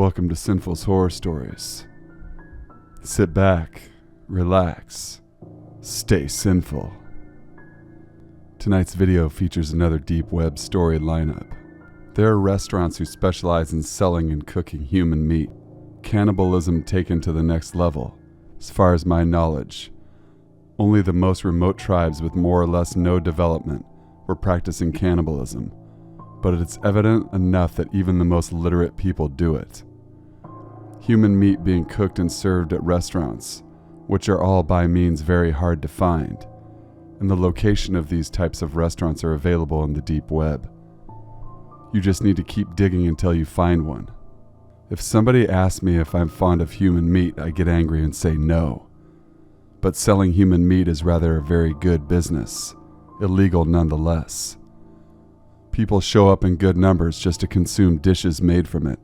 Welcome to Sinful's Horror Stories. Sit back, relax, stay sinful. Tonight's video features another deep web story lineup. There are restaurants who specialize in selling and cooking human meat. Cannibalism taken to the next level. As far as my knowledge, only the most remote tribes with more or less no development were practicing cannibalism, but it's evident enough that even the most literate people do it. Human meat being cooked and served at restaurants, which are all by means very hard to find, and the location of these types of restaurants are available in the deep web. You just need to keep digging until you find one. If somebody asks me if I'm fond of human meat, I get angry and say no. But selling human meat is rather a very good business, illegal nonetheless. People show up in good numbers just to consume dishes made from it.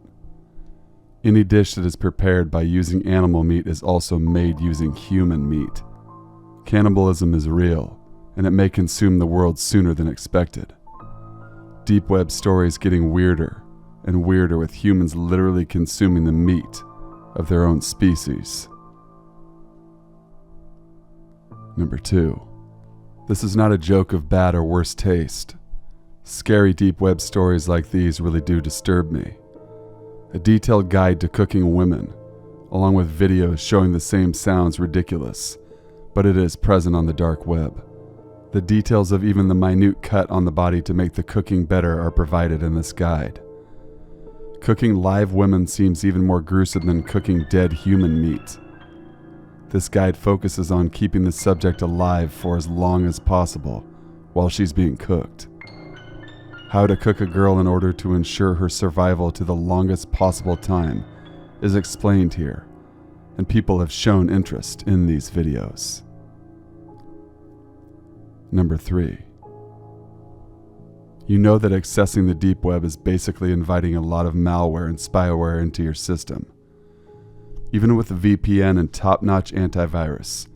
Any dish that is prepared by using animal meat is also made using human meat. Cannibalism is real, and it may consume the world sooner than expected. Deep web stories getting weirder and weirder with humans literally consuming the meat of their own species. Number 2. This is not a joke of bad or worse taste. Scary deep web stories like these really do disturb me. A detailed guide to cooking women, along with videos showing the same sounds ridiculous, but it is present on the dark web. The details of even the minute cut on the body to make the cooking better are provided in this guide. Cooking live women seems even more gruesome than cooking dead human meat. This guide focuses on keeping the subject alive for as long as possible while she's being cooked. How to cook a girl in order to ensure her survival to the longest possible time is explained here, and people have shown interest in these videos. Number 3. You know that accessing the deep web is basically inviting a lot of malware and spyware into your system. Even with a VPN and top-notch antivirus,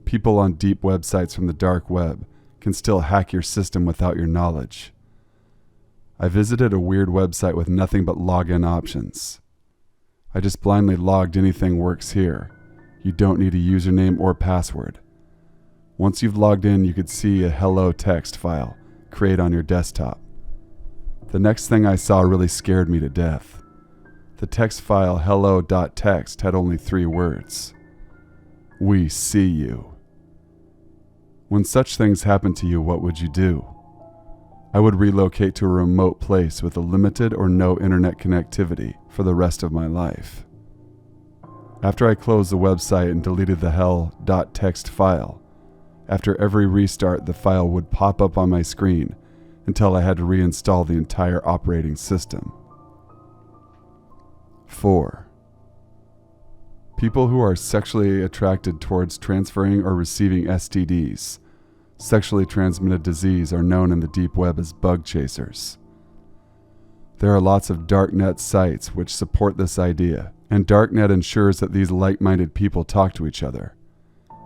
people on deep websites from the dark web can still hack your system without your knowledge. I visited a weird website with nothing but login options. I just blindly logged anything works here. You don't need a username or password. Once you've logged in, you could see a hello text file create on your desktop. The next thing I saw really scared me to death. The text file hello.txt had only 3 words. We see you. When such things happen to you, what would you do? I would relocate to a remote place with a limited or no internet connectivity for the rest of my life. After I closed the website and deleted the hell.txt file, after every restart the file would pop up on my screen until I had to reinstall the entire operating system. 4. People who are sexually attracted towards transferring or receiving STDs, sexually transmitted disease, are known in the deep web as bug chasers. There are lots of darknet sites which support this idea, and darknet ensures that these like-minded people talk to each other.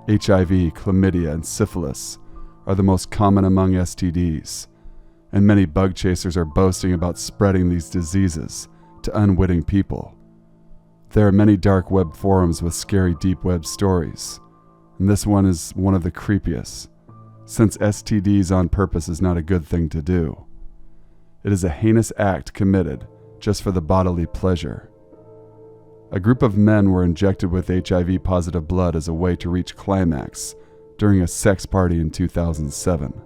HIV, chlamydia, and syphilis are the most common among STDs, and many bug chasers are boasting about spreading these diseases to unwitting people. There are many dark web forums with scary deep web stories, and this one is one of the creepiest, since STDs on purpose is not a good thing to do. It is a heinous act committed just for the bodily pleasure. A group of men were injected with HIV-positive blood as a way to reach climax during a sex party in 2007.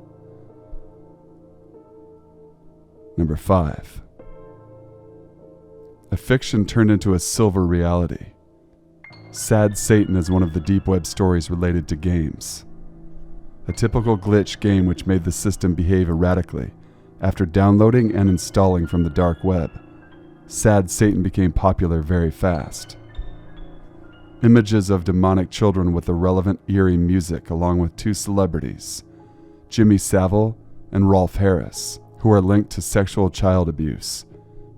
Number 5. A fiction turned into a silver reality. Sad Satan is one of the deep web stories related to games. A typical glitch game which made the system behave erratically after downloading and installing from the dark web. Sad Satan became popular very fast. Images of demonic children with irrelevant eerie music along with 2 celebrities, Jimmy Savile and Rolf Harris, who are linked to sexual child abuse,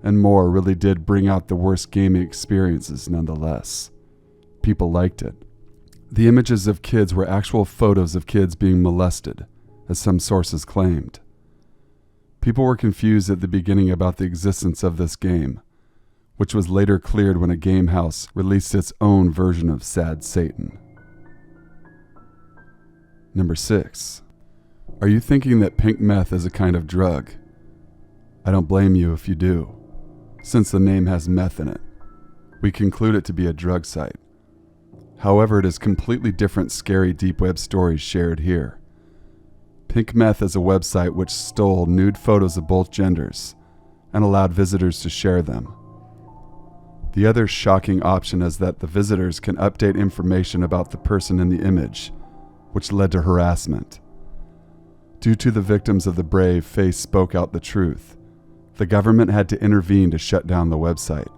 and more really did bring out the worst gaming experiences nonetheless. People liked it. The images of kids were actual photos of kids being molested, as some sources claimed. People were confused at the beginning about the existence of this game, which was later cleared when a game house released its own version of Sad Satan. Number 6. Are you thinking that pink meth is a kind of drug? I don't blame you if you do, since the name has meth in it. We conclude it to be a drug site. However, it is completely different scary deep web stories shared here. Pink Meth is a website which stole nude photos of both genders and allowed visitors to share them. The other shocking option is that the visitors can update information about the person in the image, which led to harassment. Due to the victims of the brave face spoke out the truth, the government had to intervene to shut down the website.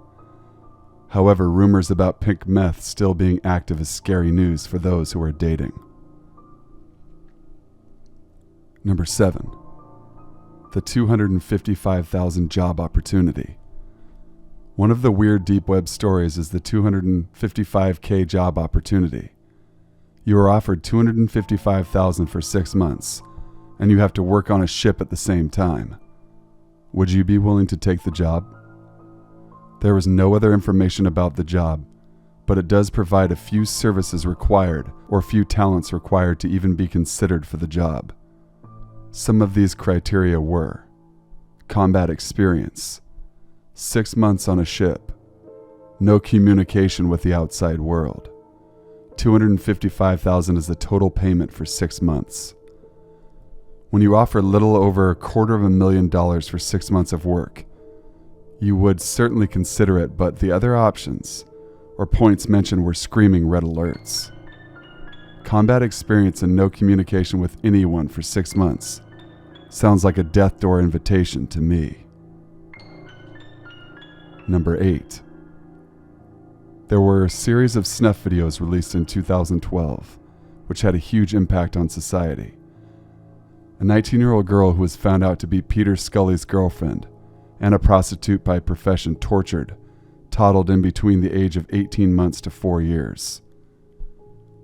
However, rumors about pink meth still being active is scary news for those who are dating. Number 7. The 255,000 job opportunity. One of the weird deep web stories is the 255K job opportunity. You are offered $255,000 for 6 months, and you have to work on a ship at the same time. Would you be willing to take the job? There was no other information about the job, but it does provide a few services required or few talents required to even be considered for the job. Some of these criteria were combat experience, 6 months on a ship, no communication with the outside world. $255,000 is the total payment for 6 months. When you offer little over $250,000 for 6 months of work, you would certainly consider it, but the other options or points mentioned were screaming red alerts. Combat experience and no communication with anyone for 6 months sounds like a death door invitation to me. Number 8. There were a series of snuff videos released in 2012, which had a huge impact on society. A 19-year-old girl who was found out to be Peter Scully's girlfriend and a prostitute by profession tortured, toddled in between the age of 18 months to 4 years.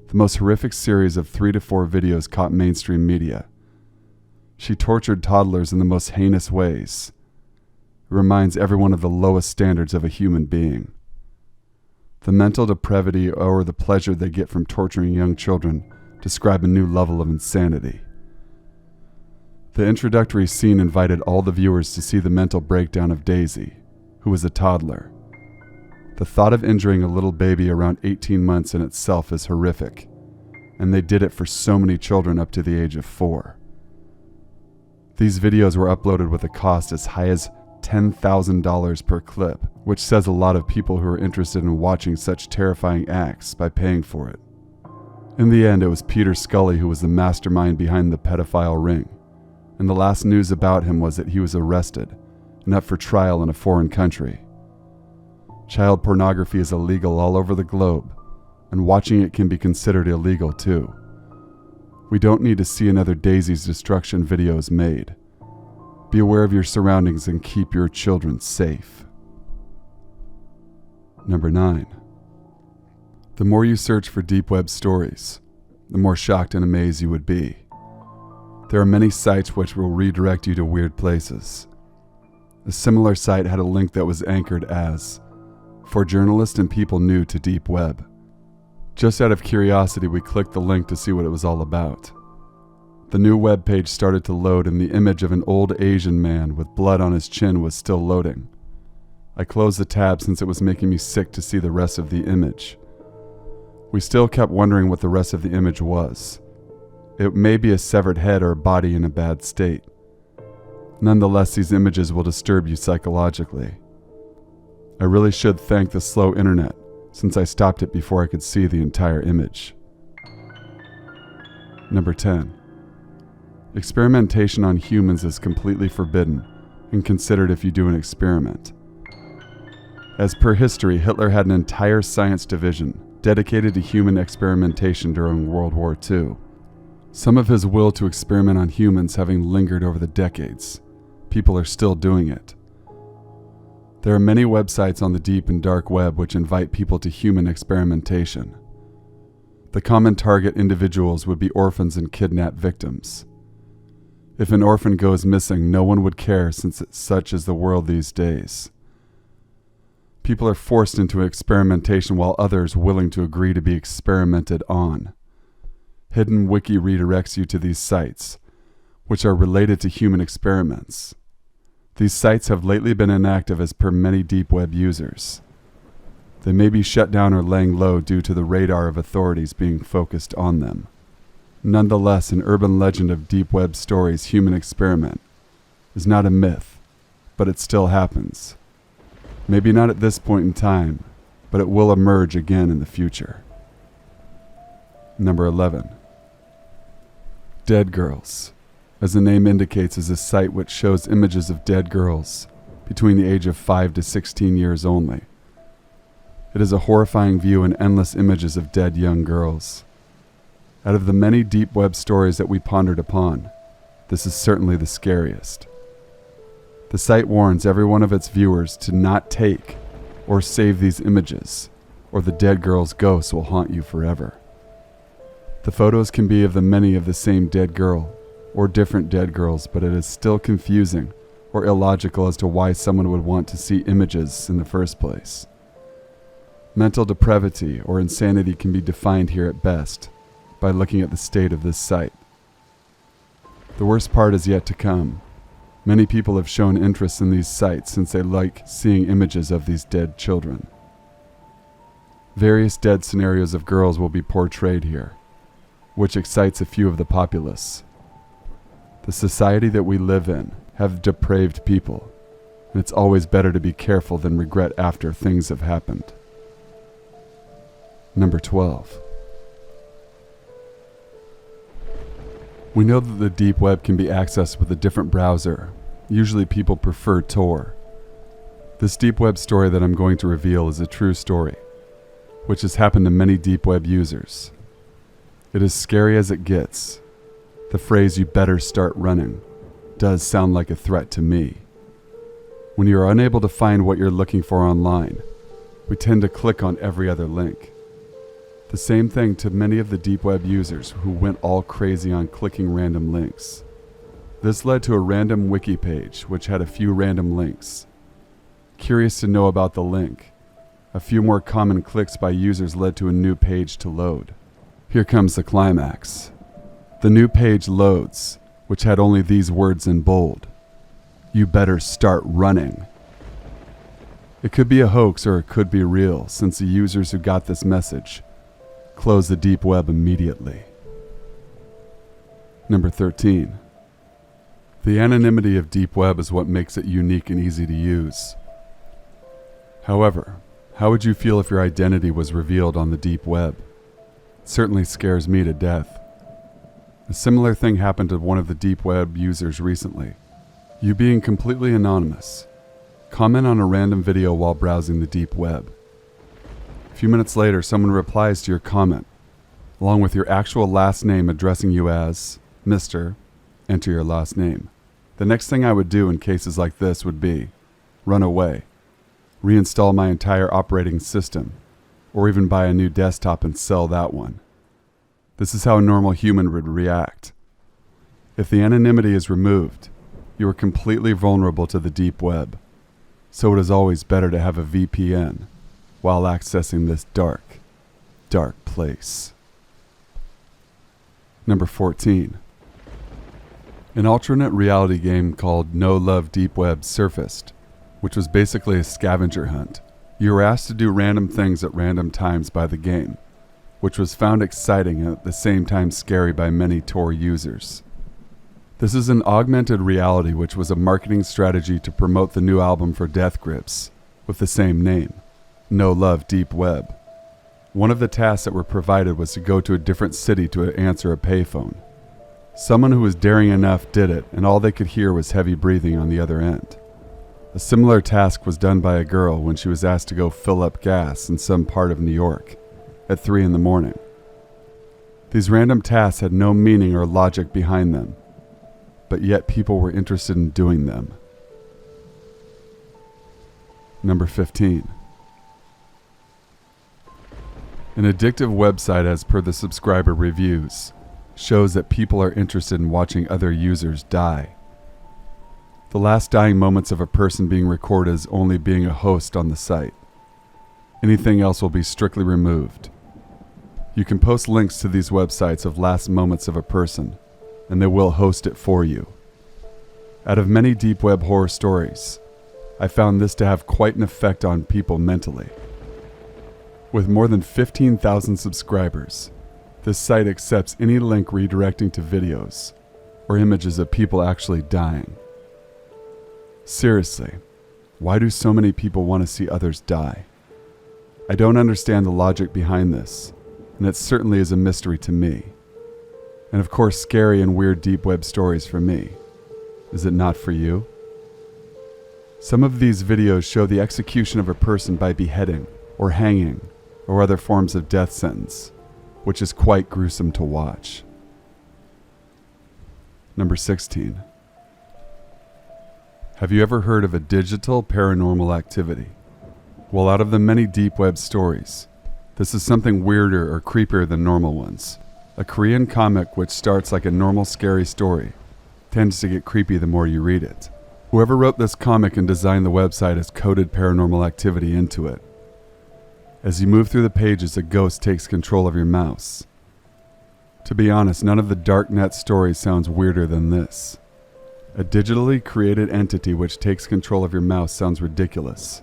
The most horrific series of 3 to 4 videos caught mainstream media. She tortured toddlers in the most heinous ways. It reminds everyone of the lowest standards of a human being. The mental depravity or the pleasure they get from torturing young children describe a new level of insanity. The introductory scene invited all the viewers to see the mental breakdown of Daisy, who was a toddler. The thought of injuring a little baby around 18 months in itself is horrific, and they did it for so many children up to the age of 4. These videos were uploaded with a cost as high as $10,000 per clip, which says a lot of people who are interested in watching such terrifying acts by paying for it. In the end, it was Peter Scully who was the mastermind behind the pedophile ring, and the last news about him was that he was arrested and up for trial in a foreign country. Child pornography is illegal all over the globe, and watching it can be considered illegal too. We don't need to see another Daisy's destruction videos made. Be aware of your surroundings and keep your children safe. Number 9. The more you search for deep web stories, the more shocked and amazed you would be. There are many sites which will redirect you to weird places. A similar site had a link that was anchored as, "For journalists and people new to deep web." Just out of curiosity, we clicked the link to see what it was all about. The new web page started to load and the image of an old Asian man with blood on his chin was still loading. I closed the tab since it was making me sick to see the rest of the image. We still kept wondering what the rest of the image was. It may be a severed head or a body in a bad state. Nonetheless, these images will disturb you psychologically. I really should thank the slow internet, since I stopped it before I could see the entire image. Number 10. Experimentation on humans is completely forbidden and considered if you do an experiment. As per history, Hitler had an entire science division dedicated to human experimentation during World War II. Some of his will to experiment on humans having lingered over the decades, people are still doing it. There are many websites on the deep and dark web which invite people to human experimentation. The common target individuals would be orphans and kidnapped victims. If an orphan goes missing, no one would care since such is the world these days. People are forced into experimentation while others willing to agree to be experimented on. Hidden Wiki redirects you to these sites, which are related to human experiments. These sites have lately been inactive as per many deep web users. They may be shut down or laying low due to the radar of authorities being focused on them. Nonetheless, an urban legend of deep web stories human experiment is not a myth, but it still happens. Maybe not at this point in time, but it will emerge again in the future. Number 11. Dead Girls, as the name indicates, is a site which shows images of dead girls between the age of 5 to 16 years only. It is a horrifying view and endless images of dead young girls. Out of the many deep web stories that we pondered upon, this is certainly the scariest. The site warns every one of its viewers to not take or save these images, or the dead girl's ghosts will haunt you forever. The photos can be of the many of the same dead girl, or different dead girls, but it is still confusing or illogical as to why someone would want to see images in the first place. Mental depravity or insanity can be defined here at best by looking at the state of this site. The worst part is yet to come. Many people have shown interest in these sites since they like seeing images of these dead children. Various dead scenarios of girls will be portrayed here, which excites a few of the populace. The society that we live in have depraved people, and it's always better to be careful than regret after things have happened. Number 12. We know that the deep web can be accessed with a different browser. Usually people prefer Tor. This deep web story that I'm going to reveal is a true story, which has happened to many deep web users. It is scary as it gets. The phrase "you better start running" does sound like a threat to me. When you are unable to find what you're looking for online, we tend to click on every other link. The same thing to many of the deep web users who went all crazy on clicking random links. This led to a random wiki page which had a few random links. Curious to know about the link, a few more common clicks by users led to a new page to load. Here comes the climax. The new page loads, which had only these words in bold: "You better start running." It could be a hoax or it could be real, since the users who got this message closed the deep web immediately. Number 13. The anonymity of deep web is what makes it unique and easy to use. However, how would you feel if your identity was revealed on the deep web? It certainly scares me to death. A similar thing happened to one of the deep web users recently. You being completely anonymous, comment on a random video while browsing the deep web. A few minutes later, someone replies to your comment, along with your actual last name addressing you as Mr. Enter your last name. The next thing I would do in cases like this would be run away, reinstall my entire operating system, or even buy a new desktop and sell that one. This is how a normal human would react. If the anonymity is removed, you are completely vulnerable to the deep web, so it is always better to have a VPN while accessing this dark, dark place. Number 14. An alternate reality game called No Love Deep Web surfaced, which was basically a scavenger hunt. You were asked to do random things at random times by the game, which was found exciting and at the same time scary by many Tor users. This is an augmented reality which was a marketing strategy to promote the new album for Death Grips with the same name, No Love Deep Web. One of the tasks that were provided was to go to a different city to answer a payphone. Someone who was daring enough did it, and all they could hear was heavy breathing on the other end. A similar task was done by a girl when she was asked to go fill up gas in some part of New York at 3 a.m. These random tasks had no meaning or logic behind them, but yet people were interested in doing them. Number 15. An addictive website, as per the subscriber reviews, shows that people are interested in watching other users die. The last dying moments of a person being recorded as only being a host on the site. Anything else will be strictly removed. You can post links to these websites of last moments of a person, and they will host it for you. Out of many deep web horror stories, I found this to have quite an effect on people mentally. With more than 15,000 subscribers, this site accepts any link redirecting to videos or images of people actually dying. Seriously, why do so many people want to see others die? I don't understand the logic behind this, and it certainly is a mystery to me. And of course, scary and weird deep web stories for me. Is it not for you? Some of these videos show the execution of a person by beheading or hanging or other forms of death sentence, which is quite gruesome to watch. Number 16. Have you ever heard of a digital paranormal activity? Well, out of the many deep web stories, this is something weirder or creepier than normal ones. A Korean comic which starts like a normal scary story tends to get creepy the more you read it. Whoever wrote this comic and designed the website has coded paranormal activity into it. As you move through the pages, a ghost takes control of your mouse. To be honest, none of the darknet stories sounds weirder than this. A digitally created entity which takes control of your mouse sounds ridiculous.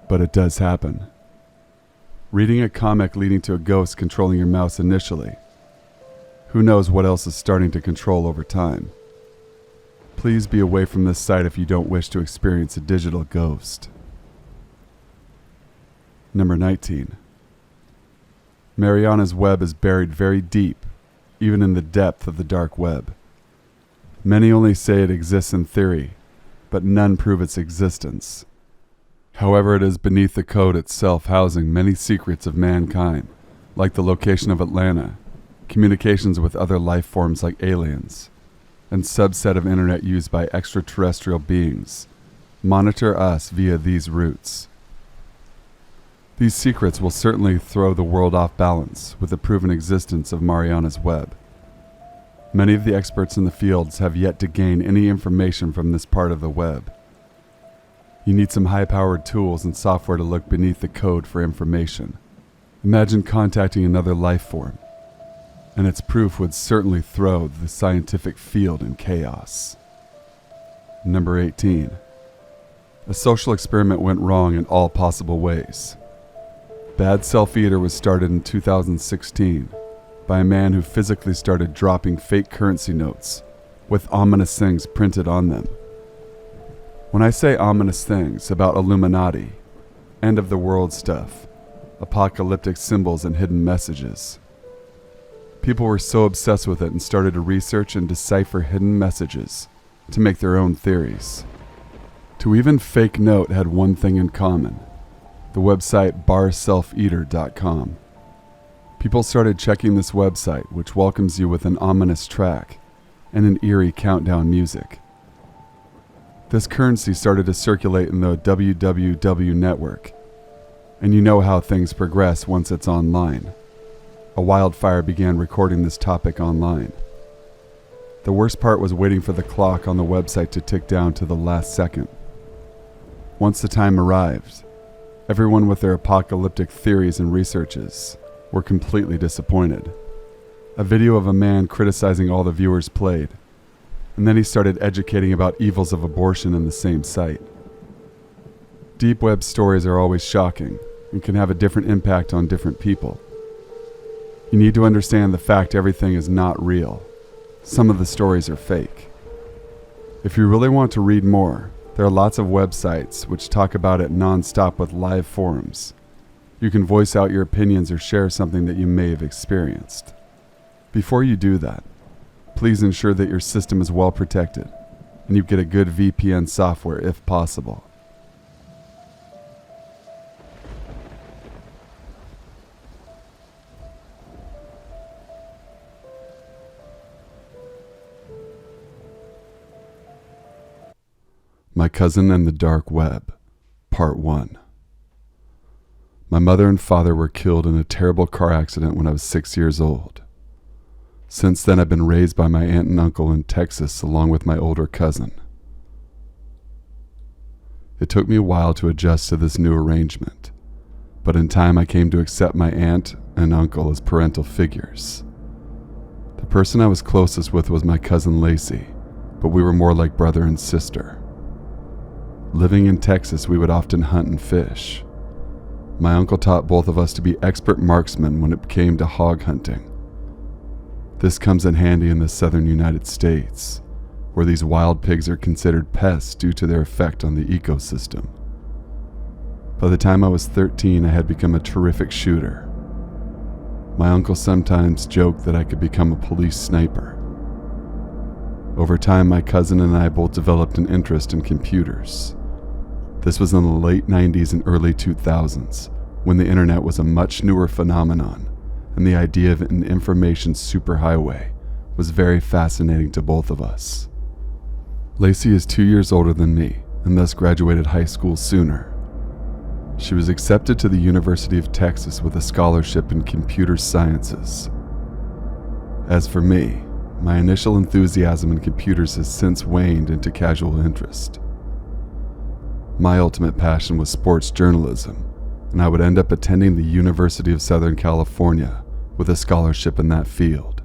But it does happen. Reading a comic leading to a ghost controlling your mouse initially. Who knows what else is starting to control over time. Please be away from this site if you don't wish to experience a digital ghost. Number 19. Mariana's web is buried very deep, even in the depth of the dark web. Many only say it exists in theory, but none prove its existence. However, it is beneath the code itself, housing many secrets of mankind, like the location of Atlanta, communications with other life forms like aliens, and subset of internet used by extraterrestrial beings monitor us via these routes. These secrets will certainly throw the world off balance with the proven existence of Mariana's web. Many of the experts in the fields have yet to gain any information from this part of the web. You need some high-powered tools and software to look beneath the code for information. Imagine contacting another life form, and its proof would certainly throw the scientific field in chaos. Number 18. A social experiment went wrong in all possible ways. Bad Self-Eater was started in 2016 by a man who physically started dropping fake currency notes with ominous things printed on them. When I say ominous things about Illuminati, end of the world stuff, apocalyptic symbols and hidden messages, people were so obsessed with it and started to research and decipher hidden messages to make their own theories. To even fake note had one thing in common: the website barselfeater.com. People started checking this website, which welcomes you with an ominous track and an eerie countdown music. This currency started to circulate in the www network, and you know how things progress once it's online. A wildfire began recording this topic online. The worst part was waiting for the clock on the website to tick down to the last second. Once the time arrived, everyone with their apocalyptic theories and researches were completely disappointed. A video of a man criticizing all the viewers played, and then he started educating about evils of abortion in the same site. Deep web stories are always shocking and can have a different impact on different people. You need to understand the fact everything is not real. Some of the stories are fake. If you really want to read more, there are lots of websites which talk about it non-stop with live forums. You can voice out your opinions or share something that you may have experienced. Before you do that, please ensure that your system is well protected and you get a good VPN software if possible. My Cousin and the Dark Web, Part 1. My mother and father were killed in a terrible car accident when I was 6 years old. Since then, I've been raised by my aunt and uncle in Texas along with my older cousin. It took me a while to adjust to this new arrangement, but in time I came to accept my aunt and uncle as parental figures. The person I was closest with was my cousin Lacey, but we were more like brother and sister. Living in Texas, we would often hunt and fish. My uncle taught both of us to be expert marksmen when it came to hog hunting. This comes in handy in the southern United States, where these wild pigs are considered pests due to their effect on the ecosystem. By the time I was 13, I had become a terrific shooter. My uncle sometimes joked that I could become a police sniper. Over time, my cousin and I both developed an interest in computers. This was in the late 90s and early 2000s, when the internet was a much newer phenomenon, and the idea of an information superhighway was very fascinating to both of us. Lacey is 2 years older than me, and thus graduated high school sooner. She was accepted to the University of Texas with a scholarship in computer sciences. As for me, my initial enthusiasm in computers has since waned into casual interest. My ultimate passion was sports journalism, and I would end up attending the University of Southern California with a scholarship in that field.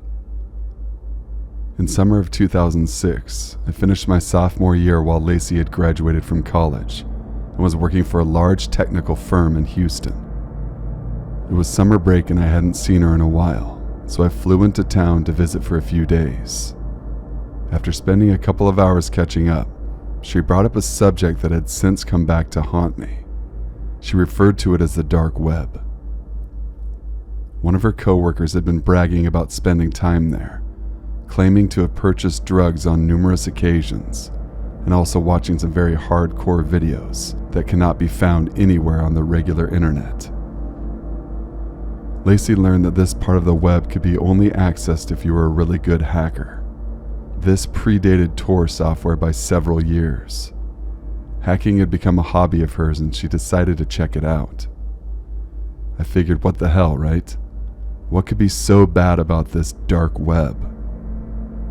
In summer of 2006, I finished my sophomore year while Lacey had graduated from college and was working for a large technical firm in Houston. It was summer break and I hadn't seen her in a while, so I flew into town to visit for a few days. After spending a couple of hours catching up, she brought up a subject that had since come back to haunt me. She referred to it as the dark web. One of her coworkers had been bragging about spending time there, claiming to have purchased drugs on numerous occasions, and also watching some very hardcore videos that cannot be found anywhere on the regular internet. Lacey learned that this part of the web could be only accessed if you were a really good hacker. This predated Tor software by several years. Hacking had become a hobby of hers and she decided to check it out. I figured, what the hell, right? What could be so bad about this dark web?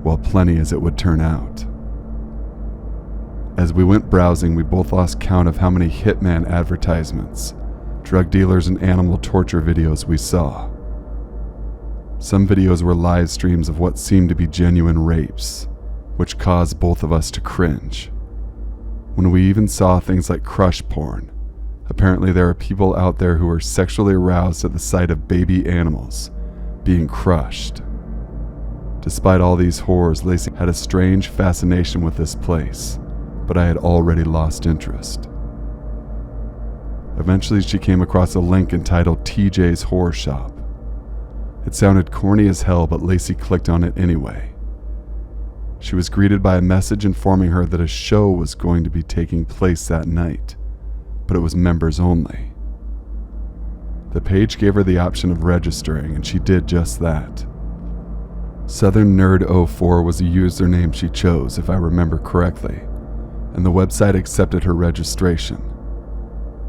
Well, plenty as it would turn out. As we went browsing, we both lost count of how many hitman advertisements, drug dealers, and animal torture videos we saw. Some videos were live streams of what seemed to be genuine rapes, which caused both of us to cringe. When we even saw things like crush porn, apparently there are people out there who are sexually aroused at the sight of baby animals being crushed. Despite all these horrors, Lacey had a strange fascination with this place, but I had already lost interest. Eventually she came across a link entitled TJ's Horror Shop. It sounded corny as hell, but Lacey clicked on it anyway. She was greeted by a message informing her that a show was going to be taking place that night, but it was members only. The page gave her the option of registering, and she did just that. Southern Nerd 04 was the username she chose, if I remember correctly, and the website accepted her registration.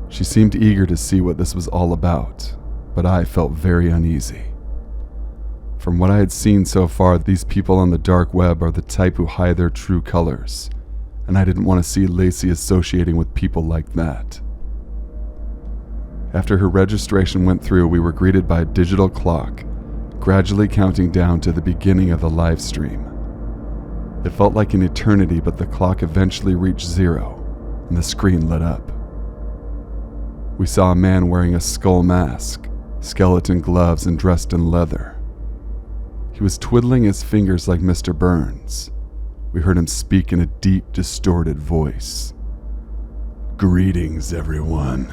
She seemed eager to see what this was all about, but I felt very uneasy. From what I had seen so far, these people on the dark web are the type who hide their true colors, and I didn't want to see Lacey associating with people like that. After her registration went through, we were greeted by a digital clock, gradually counting down to the beginning of the live stream. It felt like an eternity, but the clock eventually reached 0, and the screen lit up. We saw a man wearing a skull mask, skeleton gloves, and dressed in leather. He was twiddling his fingers like Mr. Burns. We heard him speak in a deep, distorted voice. "Greetings, everyone.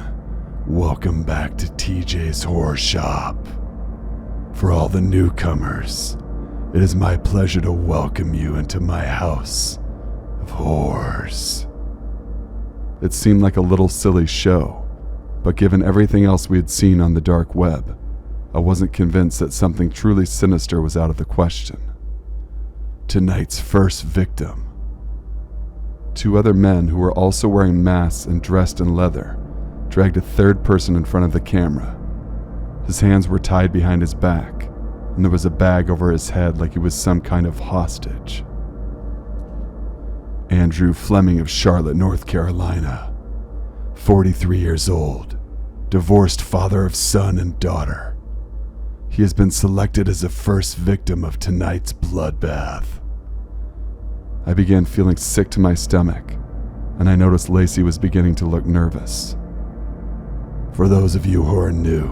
Welcome back to TJ's Horror Shop. For all the newcomers, it is my pleasure to welcome you into my house of horrors." It seemed like a little silly show, but given everything else we had seen on the dark web, I wasn't convinced that something truly sinister was out of the question. Tonight's first victim. 2 other men who were also wearing masks and dressed in leather dragged a third person in front of the camera. His hands were tied behind his back, and there was a bag over his head like he was some kind of hostage. Andrew Fleming of Charlotte, North Carolina, 43 years old, divorced father of son and daughter. He has been selected as the first victim of tonight's bloodbath. I began feeling sick to my stomach, and I noticed Lacey was beginning to look nervous. For those of you who are new,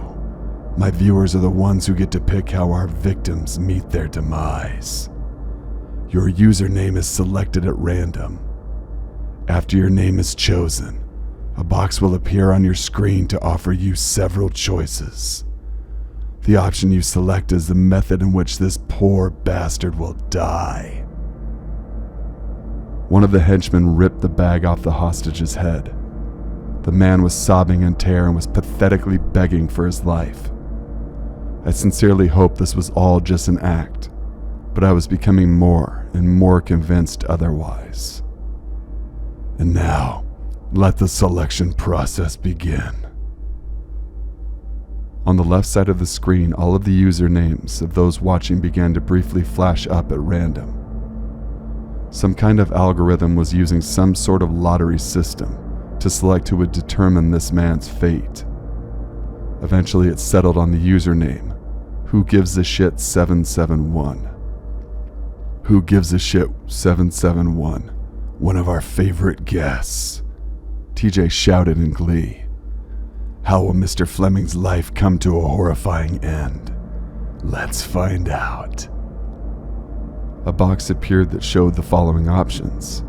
my viewers are the ones who get to pick how our victims meet their demise. Your username is selected at random. After your name is chosen, a box will appear on your screen to offer you several choices. The option you select is the method in which this poor bastard will die. One of the henchmen ripped the bag off the hostage's head. The man was sobbing in terror and was pathetically begging for his life. I sincerely hoped this was all just an act, but I was becoming more and more convinced otherwise. And now, let the selection process begin. On the left side of the screen, all of the usernames of those watching began to briefly flash up at random. Some kind of algorithm was using some sort of lottery system to select who would determine this man's fate. Eventually it settled on the username, Who Gives a Shit 771. Who Gives a Shit 771, one of our favorite guests. TJ shouted in glee. How will Mr. Fleming's life come to a horrifying end? Let's find out. A box appeared that showed the following options.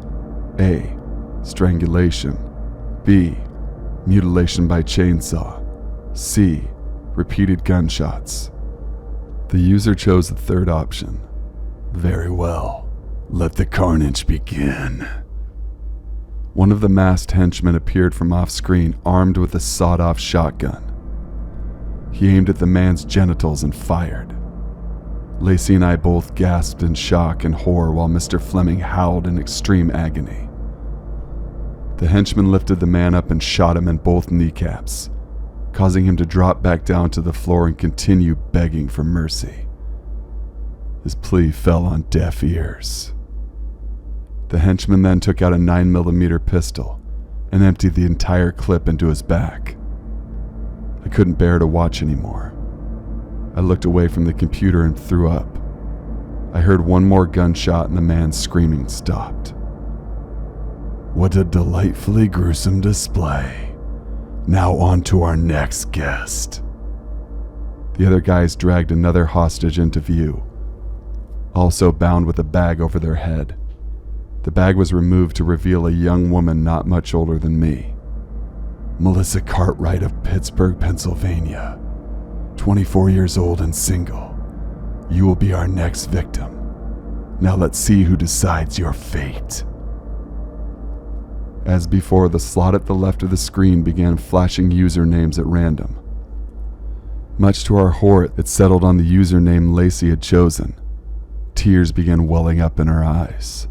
A. Strangulation. B. Mutilation by chainsaw. C. Repeated gunshots. The user chose the third option. Very well. Let the carnage begin. One of the masked henchmen appeared from off-screen armed with a sawed-off shotgun. He aimed at the man's genitals and fired. Lacey and I both gasped in shock and horror while Mr. Fleming howled in extreme agony. The henchman lifted the man up and shot him in both kneecaps, causing him to drop back down to the floor and continue begging for mercy. His plea fell on deaf ears. The henchman then took out a 9mm pistol and emptied the entire clip into his back. I couldn't bear to watch anymore. I looked away from the computer and threw up. I heard one more gunshot and the man's screaming stopped. What a delightfully gruesome display. Now on to our next guest. The other guys dragged another hostage into view, also bound with a bag over their head. The bag was removed to reveal a young woman not much older than me. Melissa Cartwright of Pittsburgh, Pennsylvania. 24 years old and single. You will be our next victim. Now let's see who decides your fate. As before, the slot at the left of the screen began flashing usernames at random. Much to our horror, it settled on the username Lacey had chosen. Tears began welling up in her eyes.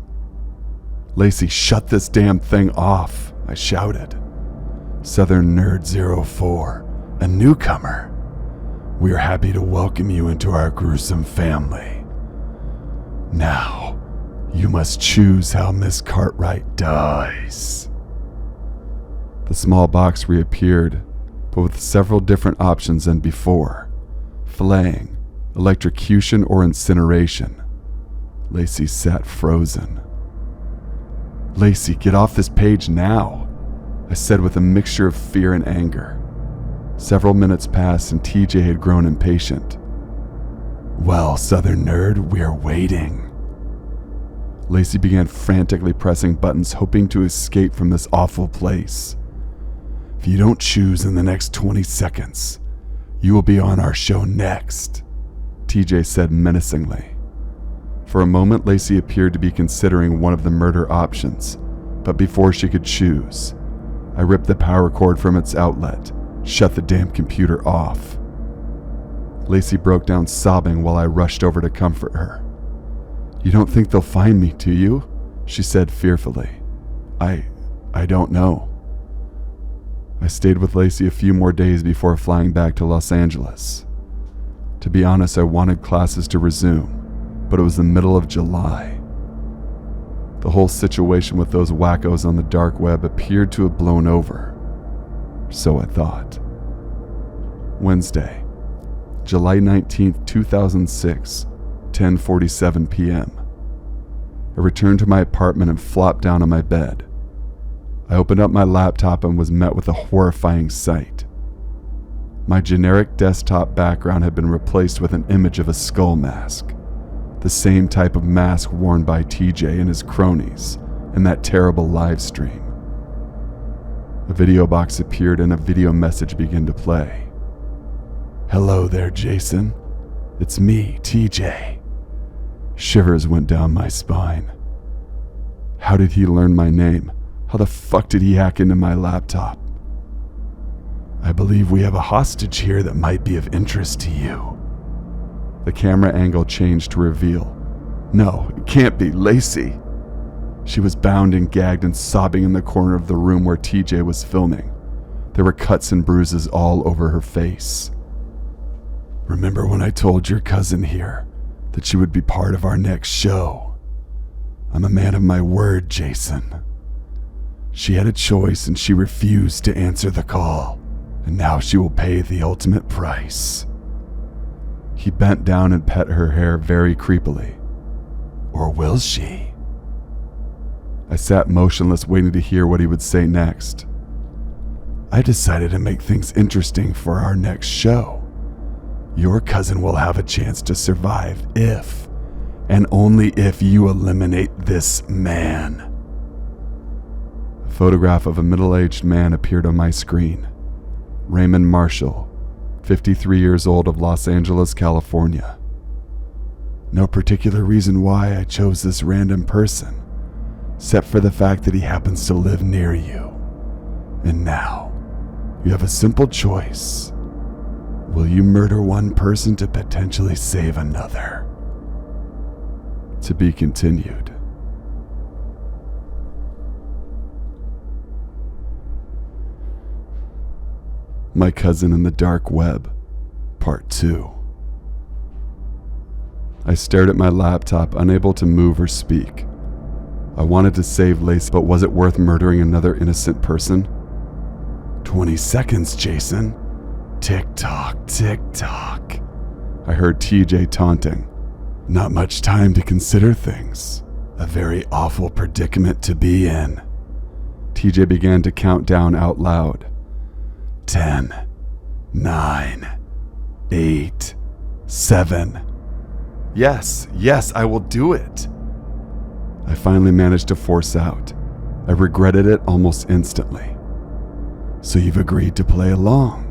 Lacey, shut this damn thing off, I shouted. Southern Nerd 04, a newcomer. We are happy to welcome you into our gruesome family. Now, you must choose how Miss Cartwright dies. The small box reappeared, but with several different options than before. Flaying, electrocution, or incineration. Lacey sat frozen. Lacey, get off this page now, I said with a mixture of fear and anger. Several minutes passed and TJ had grown impatient. Well, Southern Nerd, we're waiting. Lacey began frantically pressing buttons, hoping to escape from this awful place. If you don't choose in the next 20 seconds, you will be on our show next, TJ said menacingly. For a moment, Lacey appeared to be considering one of the murder options, but before she could choose, I ripped the power cord from its outlet, shut the damn computer off. Lacey broke down sobbing while I rushed over to comfort her. You don't think they'll find me, do you? She said fearfully. I don't know. I stayed with Lacey a few more days before flying back to Los Angeles. To be honest, I wanted classes to resume, but it was the middle of July. The whole situation with those wackos on the dark web appeared to have blown over. So I thought. Wednesday, July 19th, 2006, 10:47 p.m. I returned to my apartment and flopped down on my bed. I opened up my laptop and was met with a horrifying sight. My generic desktop background had been replaced with an image of a skull mask, the same type of mask worn by TJ and his cronies in that terrible live stream. A video box appeared and a video message began to play. "Hello there, Jason. It's me, TJ." Shivers went down my spine. How did he learn my name? How the fuck did he hack into my laptop? "I believe we have a hostage here that might be of interest to you." The camera angle changed to reveal. No, it can't be Lacey. She was bound and gagged and sobbing in the corner of the room where TJ was filming. There were cuts and bruises all over her face. "Remember when I told your cousin here that she would be part of our next show? I'm a man of my word, Jason. She had a choice and she refused to answer the call, and now she will pay the ultimate price." He bent down and pet her hair very creepily. "Or will she?" I sat motionless, waiting to hear what he would say next. "I decided to make things interesting for our next show. Your cousin will have a chance to survive if, and only if, you eliminate this man." A photograph of a middle-aged man appeared on my screen. Raymond Marshall, 53 years old, of Los Angeles, California. No particular reason why I chose this random person, except for the fact that he happens to live near you. And now, you have a simple choice. Will you murder one person to potentially save another? To be continued. My Cousin in the Dark Web, Part 2. I stared at my laptop, unable to move or speak. I wanted to save Lacey, but was it worth murdering another innocent person? 20 seconds, Jason. Tick-tock, tick-tock. I heard TJ taunting. Not much time to consider things. A very awful predicament to be in. TJ began to count down out loud. 10, 9, 8, 7. Yes, I will do it. I finally managed to force out. I regretted it almost instantly. So you've agreed to play along?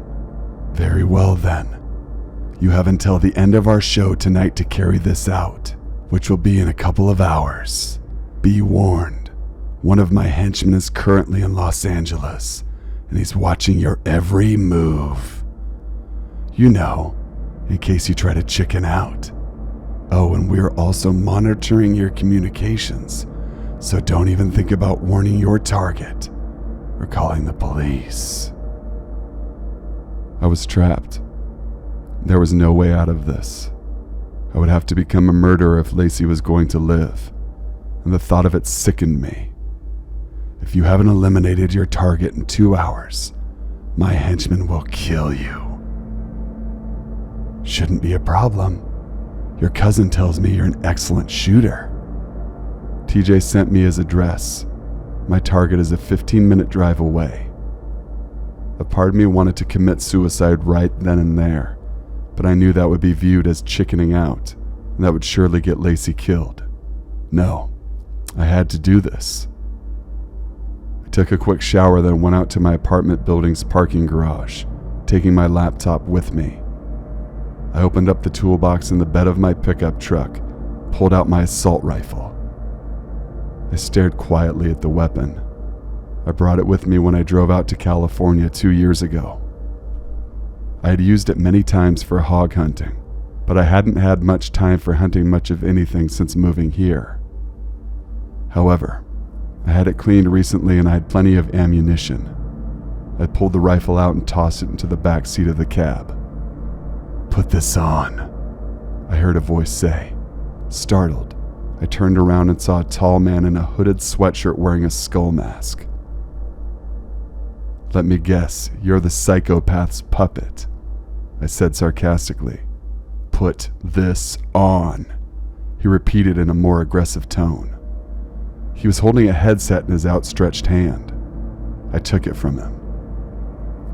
Very well then. You have until the end of our show tonight to carry this out, which will be in a couple of hours. Be warned, one of my henchmen is currently in Los Angeles, and he's watching your every move. You know, in case you try to chicken out. Oh, and we're also monitoring your communications, so don't even think about warning your target or calling the police. I was trapped. There was no way out of this. I would have to become a murderer if Lacey was going to live, and the thought of it sickened me. If you haven't eliminated your target in 2 hours, my henchman will kill you. Shouldn't be a problem. Your cousin tells me you're an excellent shooter. TJ sent me his address. My target is a 15-minute drive away. A part of me wanted to commit suicide right then and there, but I knew that would be viewed as chickening out, and that would surely get Lacey killed. No, I had to do this. I took a quick shower, then went out to my apartment building's parking garage, taking my laptop with me. I opened up the toolbox in the bed of my pickup truck, pulled out my assault rifle. I stared quietly at the weapon. I brought it with me when I drove out to California 2 years ago. I had used it many times for hog hunting, but I hadn't had much time for hunting much of anything since moving here. However, I had it cleaned recently and I had plenty of ammunition. I pulled the rifle out and tossed it into the back seat of the cab. "Put this on," I heard a voice say. Startled, I turned around and saw a tall man in a hooded sweatshirt wearing a skull mask. "Let me guess, you're the psychopath's puppet." I said sarcastically. "Put this on," he repeated in a more aggressive tone. He was holding a headset in his outstretched hand. I took it from him.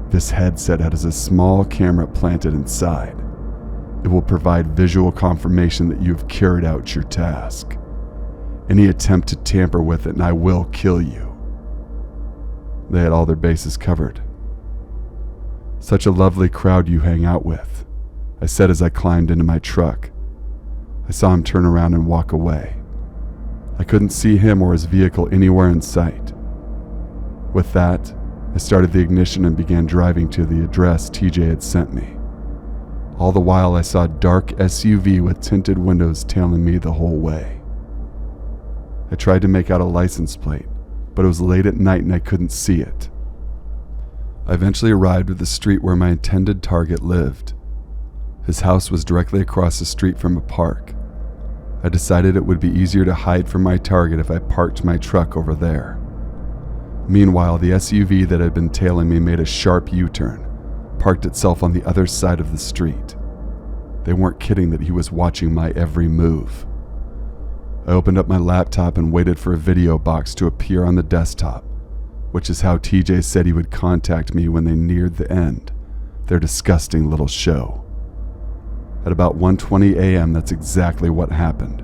This headset has a small camera planted inside. It will provide visual confirmation that you have carried out your task. Any attempt to tamper with it and I will kill you. They had all their bases covered. "Such a lovely crowd you hang out with," I said as I climbed into my truck. I saw him turn around and walk away. I couldn't see him or his vehicle anywhere in sight. With that, I started the ignition and began driving to the address TJ had sent me. All the while I saw a dark SUV with tinted windows tailing me the whole way. I tried to make out a license plate, but it was late at night and I couldn't see it. I eventually arrived at the street where my intended target lived. His house was directly across the street from a park. I decided it would be easier to hide from my target if I parked my truck over there. Meanwhile, the SUV that had been tailing me made a sharp U-turn, parked itself on the other side of the street. They weren't kidding that he was watching my every move. I opened up my laptop and waited for a video box to appear on the desktop, which is how TJ said he would contact me when they neared the end, their disgusting little show. At about 1:20 a.m., that's exactly what happened.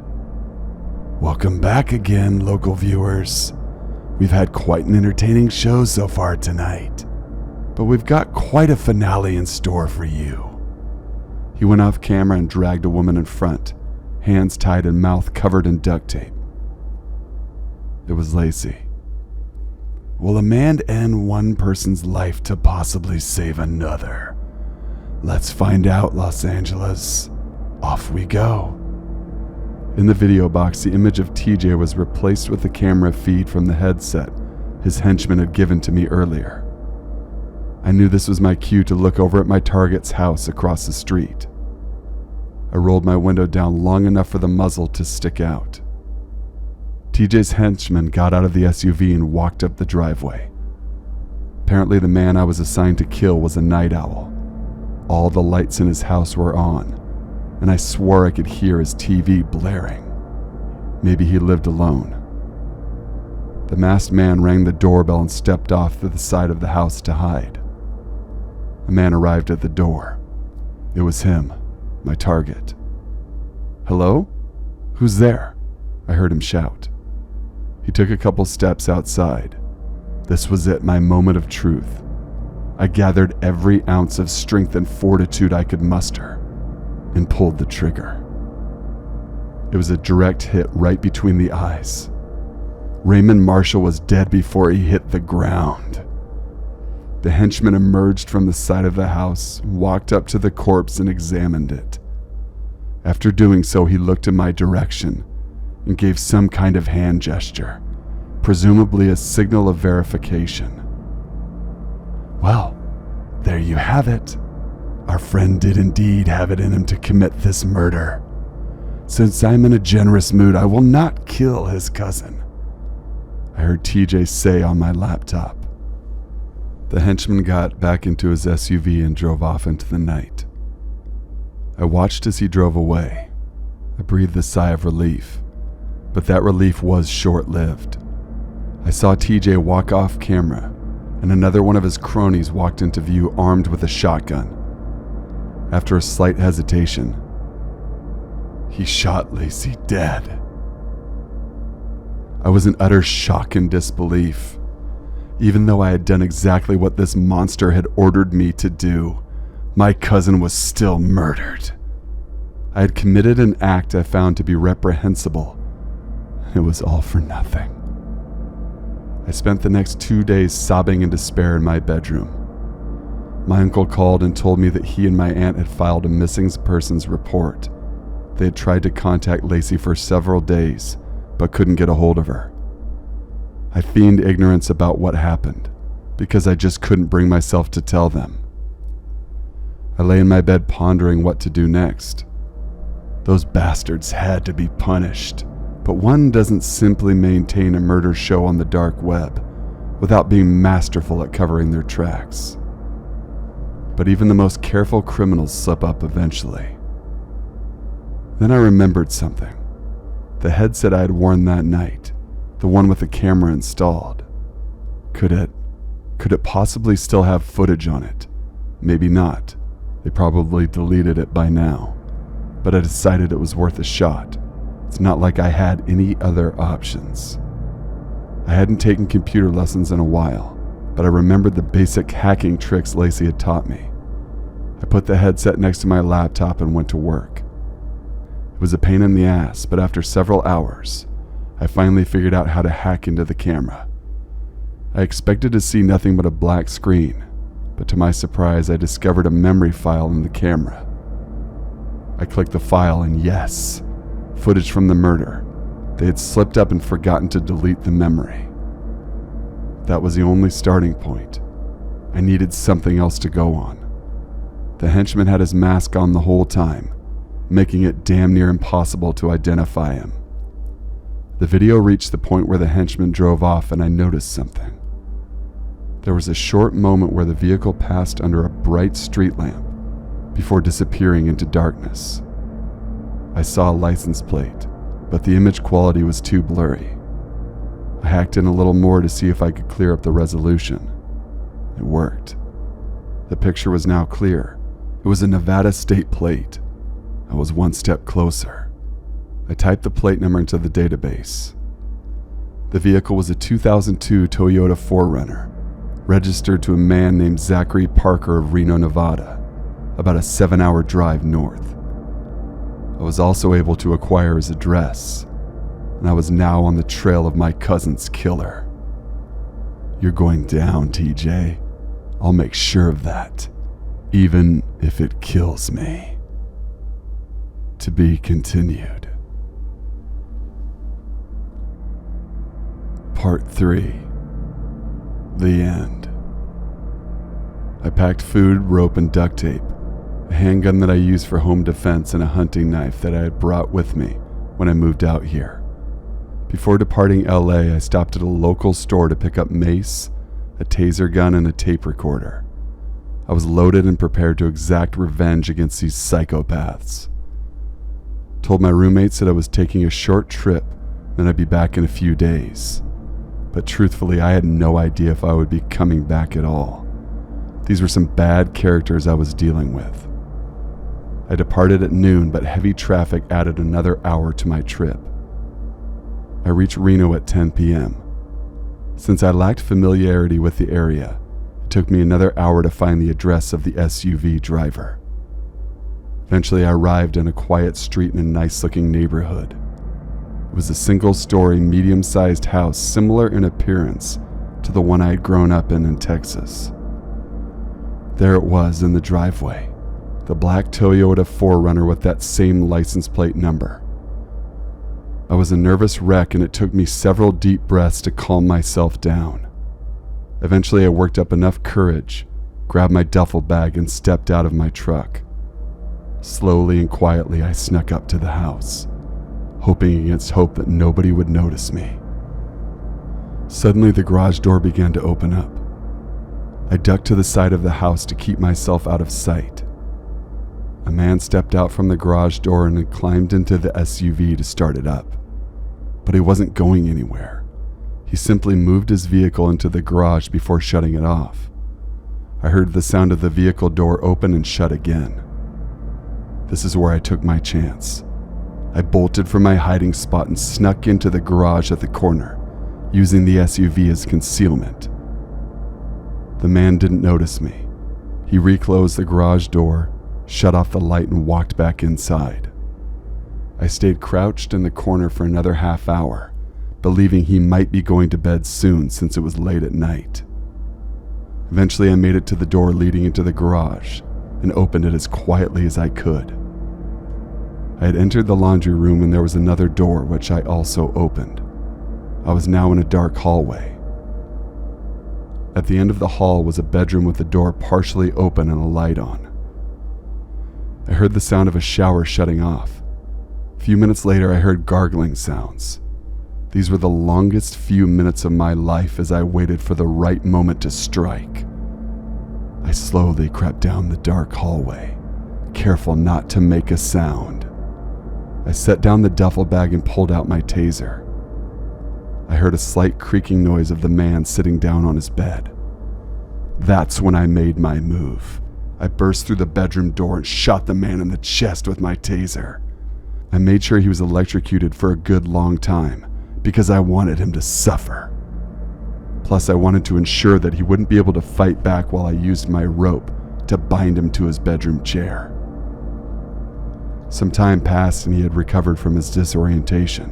"Welcome back again, local viewers. We've had quite an entertaining show so far tonight, but we've got quite a finale in store for you." He went off camera and dragged a woman in front, hands tied and mouth covered in duct tape. It was Lacey. "Will a man end one person's life to possibly save another? Let's find out, Los Angeles. Off we go." In the video box, the image of TJ was replaced with the camera feed from the headset his henchman had given to me earlier. I knew this was my cue to look over at my target's house across the street. I rolled my window down long enough for the muzzle to stick out. TJ's henchman got out of the SUV and walked up the driveway. Apparently the man I was assigned to kill was a night owl. All the lights in his house were on, and I swore I could hear his TV blaring. Maybe he lived alone. The masked man rang the doorbell and stepped off to the side of the house to hide. A man arrived at the door. It was him, my target. "Hello? Who's there?" I heard him shout. He took a couple steps outside. This was it, my moment of truth. I gathered every ounce of strength and fortitude I could muster and pulled the trigger. It was a direct hit right between the eyes. Raymond Marshall was dead before he hit the ground. The henchman emerged from the side of the house, walked up to the corpse and examined it. After doing so, he looked in my direction and gave some kind of hand gesture, presumably a signal of verification. "Well, there you have it. Our friend did indeed have it in him to commit this murder. Since I'm in a generous mood, I will not kill his cousin," I heard TJ say on my laptop. The henchman got back into his SUV and drove off into the night. I watched as he drove away. I breathed a sigh of relief, but that relief was short-lived. I saw TJ walk off camera, and another one of his cronies walked into view armed with a shotgun. After a slight hesitation, he shot Lacey dead. I was in utter shock and disbelief. Even though I had done exactly what this monster had ordered me to do, my cousin was still murdered. I had committed an act I found to be reprehensible. It was all for nothing. I spent the next 2 days sobbing in despair in my bedroom. My uncle called and told me that he and my aunt had filed a missing persons report. They had tried to contact Lacey for several days, but couldn't get a hold of her. I feigned ignorance about what happened, because I just couldn't bring myself to tell them. I lay in my bed pondering what to do next. Those bastards had to be punished, but one doesn't simply maintain a murder show on the dark web without being masterful at covering their tracks. but even the most careful criminals slip up eventually. Then I remembered something. The headset I had worn that night, the one with the camera installed. Could it possibly still have footage on it? Maybe not. They probably deleted it by now. But I decided it was worth a shot. It's not like I had any other options. I hadn't taken computer lessons in a while, but I remembered the basic hacking tricks Lacey had taught me. I put the headset next to my laptop and went to work. It was a pain in the ass, but after several hours, I finally figured out how to hack into the camera. I expected to see nothing but a black screen, but to my surprise, I discovered a memory file in the camera. I clicked the file and yes, footage from the murder. They had slipped up and forgotten to delete the memory. That was the only starting point. I needed something else to go on. The henchman had his mask on the whole time, making it damn near impossible to identify him. The video reached the point where the henchman drove off and I noticed something. There was a short moment where the vehicle passed under a bright street lamp before disappearing into darkness. I saw a license plate, but the image quality was too blurry. I hacked in a little more to see if I could clear up the resolution. It worked. The picture was now clear. It was a Nevada state plate. I was one step closer. I typed the plate number into the database. The vehicle was a 2002 Toyota 4Runner, registered to a man named Zachary Parker of Reno, Nevada, about a 7-hour drive north. I was also able to acquire his address, and I was now on the trail of my cousin's killer. You're going down, TJ. I'll make sure of that, even if it kills me. To be continued. Part 3. The end. I packed food, rope, and duct tape, a handgun that I used for home defense, and a hunting knife that I had brought with me when I moved out here. Before departing LA, I stopped at a local store to pick up mace, a taser gun, and a tape recorder. I was loaded and prepared to exact revenge against these psychopaths. Told my roommates that I was taking a short trip, then I'd be back in a few days. But truthfully, I had no idea if I would be coming back at all. These were some bad characters I was dealing with. I departed at noon, but heavy traffic added another hour to my trip. I reached Reno at 10 p.m. Since I lacked familiarity with the area, it took me another hour to find the address of the SUV driver. Eventually, I arrived in a quiet street in a nice-looking neighborhood. It was a single-story, medium-sized house similar in appearance to the one I had grown up in Texas. There it was in the driveway, the black Toyota 4Runner with that same license plate number. I was a nervous wreck, and it took me several deep breaths to calm myself down. Eventually, I worked up enough courage, grabbed my duffel bag, and stepped out of my truck. Slowly and quietly, I snuck up to the house, hoping against hope that nobody would notice me. Suddenly, the garage door began to open up. I ducked to the side of the house to keep myself out of sight. A man stepped out from the garage door and had climbed into the SUV to start it up. But he wasn't going anywhere. He simply moved his vehicle into the garage before shutting it off. I heard the sound of the vehicle door open and shut again. This is where I took my chance. I bolted from my hiding spot and snuck into the garage at the corner, using the SUV as concealment. The man didn't notice me. He reclosed the garage door, shut off the light, and walked back inside. I stayed crouched in the corner for another half hour, believing he might be going to bed soon since it was late at night. Eventually, I made it to the door leading into the garage and opened it as quietly as I could. I had entered the laundry room and there was another door which I also opened. I was now in a dark hallway. At the end of the hall was a bedroom with the door partially open and a light on. I heard the sound of a shower shutting off. A few minutes later, I heard gargling sounds. These were the longest few minutes of my life as I waited for the right moment to strike. I I slowly crept down the dark hallway, careful not to make a sound. I set down the duffel bag and pulled out my taser. I heard a slight creaking noise of the man sitting down on his bed. That's when I made my move. I burst through the bedroom door and shot the man in the chest with my taser. I made sure he was electrocuted for a good long time because I wanted him to suffer. Plus, I wanted to ensure that he wouldn't be able to fight back while I used my rope to bind him to his bedroom chair. Some time passed and he had recovered from his disorientation.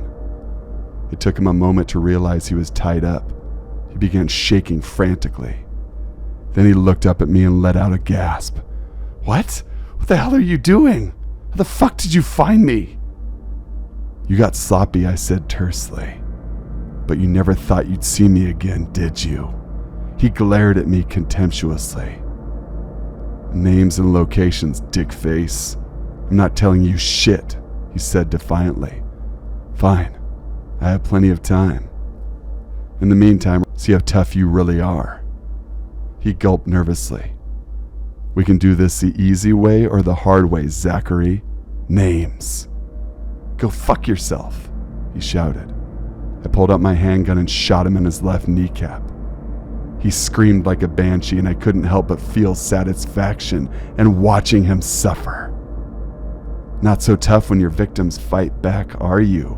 It took him a moment to realize he was tied up. He began shaking frantically. Then he looked up at me and let out a gasp. "What? What the hell are you doing? How the fuck did you find me?" "You got sloppy," I said tersely. "But you never thought you'd see me again, did you?" He glared at me contemptuously. "Names and locations, dickface. I'm not telling you shit," he said defiantly. "Fine, I have plenty of time. In the meantime, see how tough you really are." He gulped nervously. "We can do this the easy way or the hard way, Zachary. Names." "Go fuck yourself," he shouted. I pulled out my handgun and shot him in his left kneecap. He screamed like a banshee and I couldn't help but feel satisfaction in watching him suffer. Not so tough when your victims fight back, are you?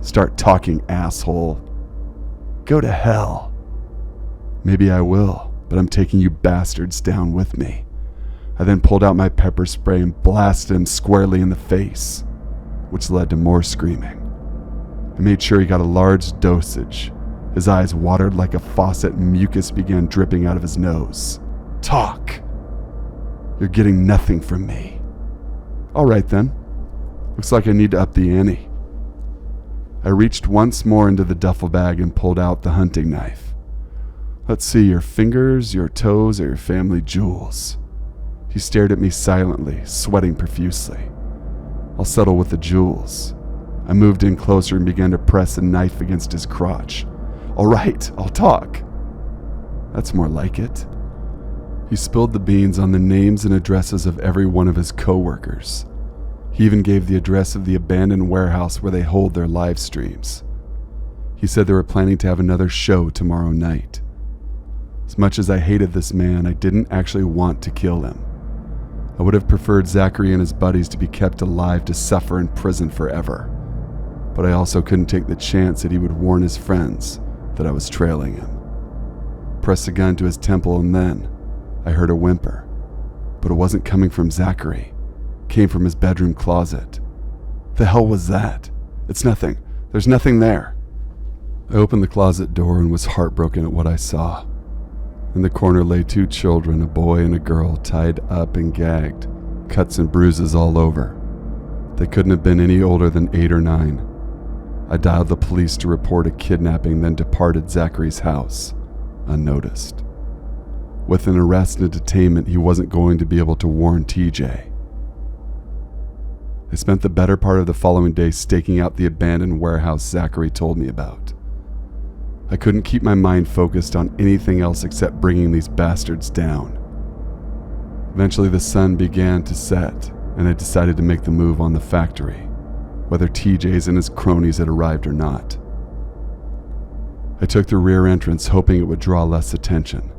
Start talking, asshole. Go to hell. Maybe I will, but I'm taking you bastards down with me. I then pulled out my pepper spray and blasted him squarely in the face, which led to more screaming. I made sure he got a large dosage. His eyes watered like a faucet and mucus began dripping out of his nose. "Talk! You're getting nothing from me." "All right then. Looks like I need to up the ante." I reached once more into the duffel bag and pulled out the hunting knife. "Let's see, your fingers, your toes, or your family jewels?" He stared at me silently, sweating profusely. "I'll settle with the jewels." I moved in closer and began to press the knife against his crotch. "All right, I'll talk." "That's more like it." He spilled the beans on the names and addresses of every one of his co-workers. He even gave the address of the abandoned warehouse where they hold their live streams. He said they were planning to have another show tomorrow night. As much as I hated this man, I didn't actually want to kill him. I would have preferred Zachary and his buddies to be kept alive to suffer in prison forever. But I also couldn't take the chance that he would warn his friends that I was trailing him. Pressed a gun to his temple and then I heard a whimper. But it wasn't coming from Zachary. It came from his bedroom closet. The hell was that? "It's nothing. There's nothing there." I opened the closet door and was heartbroken at what I saw. In the corner lay two children, a boy and a girl, tied up and gagged, cuts and bruises all over. They couldn't have been any older than 8 or 9. I dialed the police to report a kidnapping, then departed Zachary's house, unnoticed. With an arrest and a detainment, he wasn't going to be able to warn TJ. I spent the better part of the following day staking out the abandoned warehouse Zachary told me about. I couldn't keep my mind focused on anything else except bringing these bastards down. Eventually the sun began to set, and I decided to make the move on the factory, whether TJ's and his cronies had arrived or not. I took the rear entrance, hoping it would draw less attention.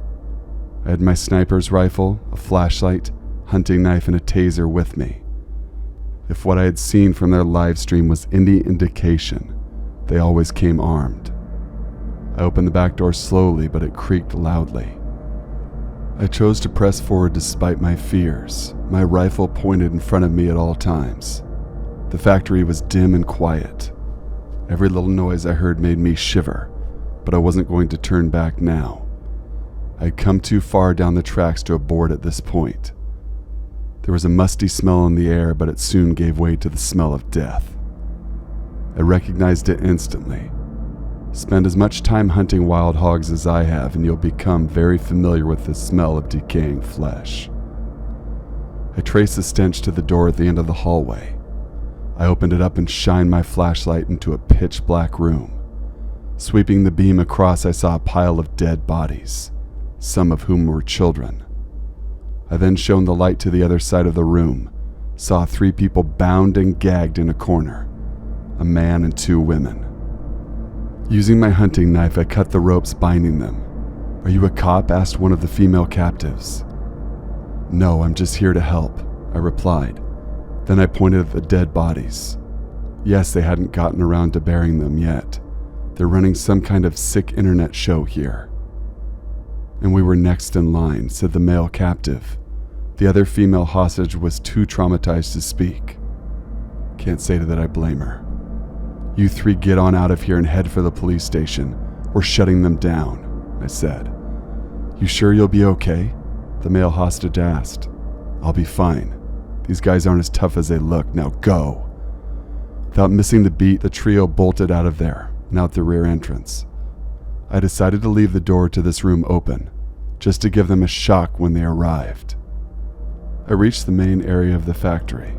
I had my sniper's rifle, a flashlight, hunting knife, and a taser with me. If what I had seen from their live stream was any indication, they always came armed. I opened the back door slowly, but it creaked loudly. I chose to press forward despite my fears, my rifle pointed in front of me at all times. The factory was dim and quiet. Every little noise I heard made me shiver, but I wasn't going to turn back now. I had come too far down the tracks to abort at this point. There was a musty smell in the air, but it soon gave way to the smell of death. I recognized it instantly. Spend as much time hunting wild hogs as I have, and you'll become very familiar with the smell of decaying flesh. I traced the stench to the door at the end of the hallway. I opened it up and shined my flashlight into a pitch-black room. Sweeping the beam across, I saw a pile of dead bodies, some of whom were children. I then shone the light to the other side of the room, saw 3 people bound and gagged in a corner, a man and 2 women. Using my hunting knife, I cut the ropes binding them. "Are you a cop?" asked one of the female captives. "No, I'm just here to help," I replied. Then I pointed at the dead bodies. Yes, they hadn't gotten around to burying them yet. They're running some kind of sick internet show here. "And we were next in line," said the male captive. The other female hostage was too traumatized to speak. Can't say that I blame her. "You 3 get on out of here and head for the police station. We're shutting them down," I said. "You sure you'll be okay?" the male hostage asked. "I'll be fine. These guys aren't as tough as they look. Now go." Without missing the beat, the trio bolted out of there and out the rear entrance. I decided to leave the door to this room open, just to give them a shock when they arrived. I reached the main area of the factory.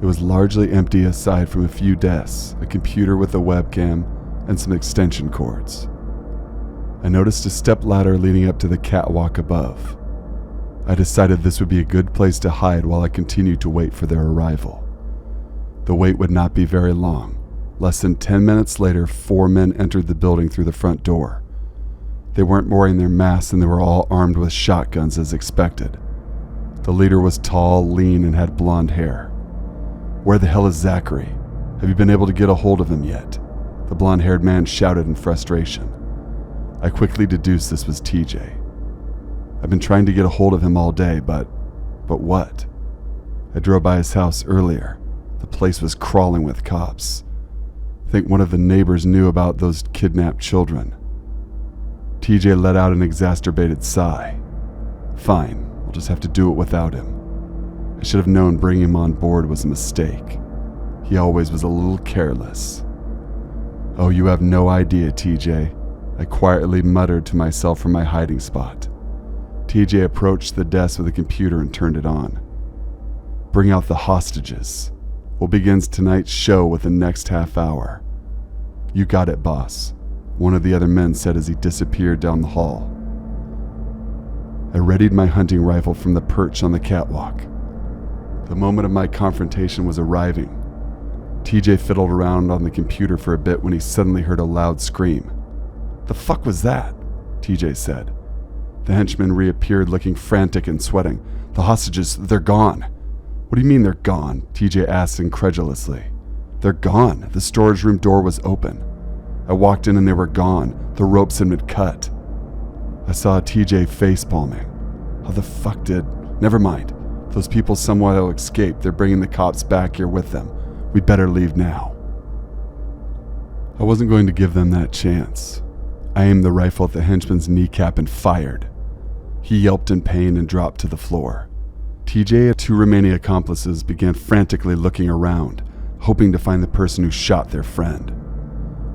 It was largely empty aside from a few desks, a computer with a webcam, and some extension cords. I noticed a step ladder leading up to the catwalk above. I decided this would be a good place to hide while I continued to wait for their arrival. The wait would not be very long. Less than 10 minutes later, 4 men entered the building through the front door. They weren't wearing their masks and they were all armed with shotguns as expected. The leader was tall, lean, and had blonde hair. "Where the hell is Zachary? Have you been able to get a hold of him yet?" the blonde-haired man shouted in frustration. I quickly deduced this was TJ. "I've been trying to get a hold of him all day, but what? I drove by his house earlier. The place was crawling with cops. I think one of the neighbors knew about those kidnapped children." TJ let out an exacerbated sigh. "Fine, we'll just have to do it without him. I should have known bringing him on board was a mistake. He always was a little careless." "Oh, you have no idea, TJ," I quietly muttered to myself from my hiding spot. TJ approached the desk with a computer and turned it on. "Bring out the hostages. We'll begin tonight's show with the next half hour." "You got it, boss," one of the other men said as he disappeared down the hall. I readied my hunting rifle from the perch on the catwalk. The moment of my confrontation was arriving. TJ fiddled around on the computer for a bit when he suddenly heard a loud scream. "The fuck was that?" TJ said. The henchman reappeared looking frantic and sweating. "The hostages, they're gone." "What do you mean they're gone?" TJ asked incredulously. "They're gone. The storage room door was open. I walked in and they were gone. The ropes had been cut." I saw TJ face palming. "How the fuck did... Never mind. Those people somehow escaped. They're bringing the cops back here with them. We'd better leave now." I wasn't going to give them that chance. I aimed the rifle at the henchman's kneecap and fired. He yelped in pain and dropped to the floor. TJ and 2 remaining accomplices began frantically looking around, hoping to find the person who shot their friend.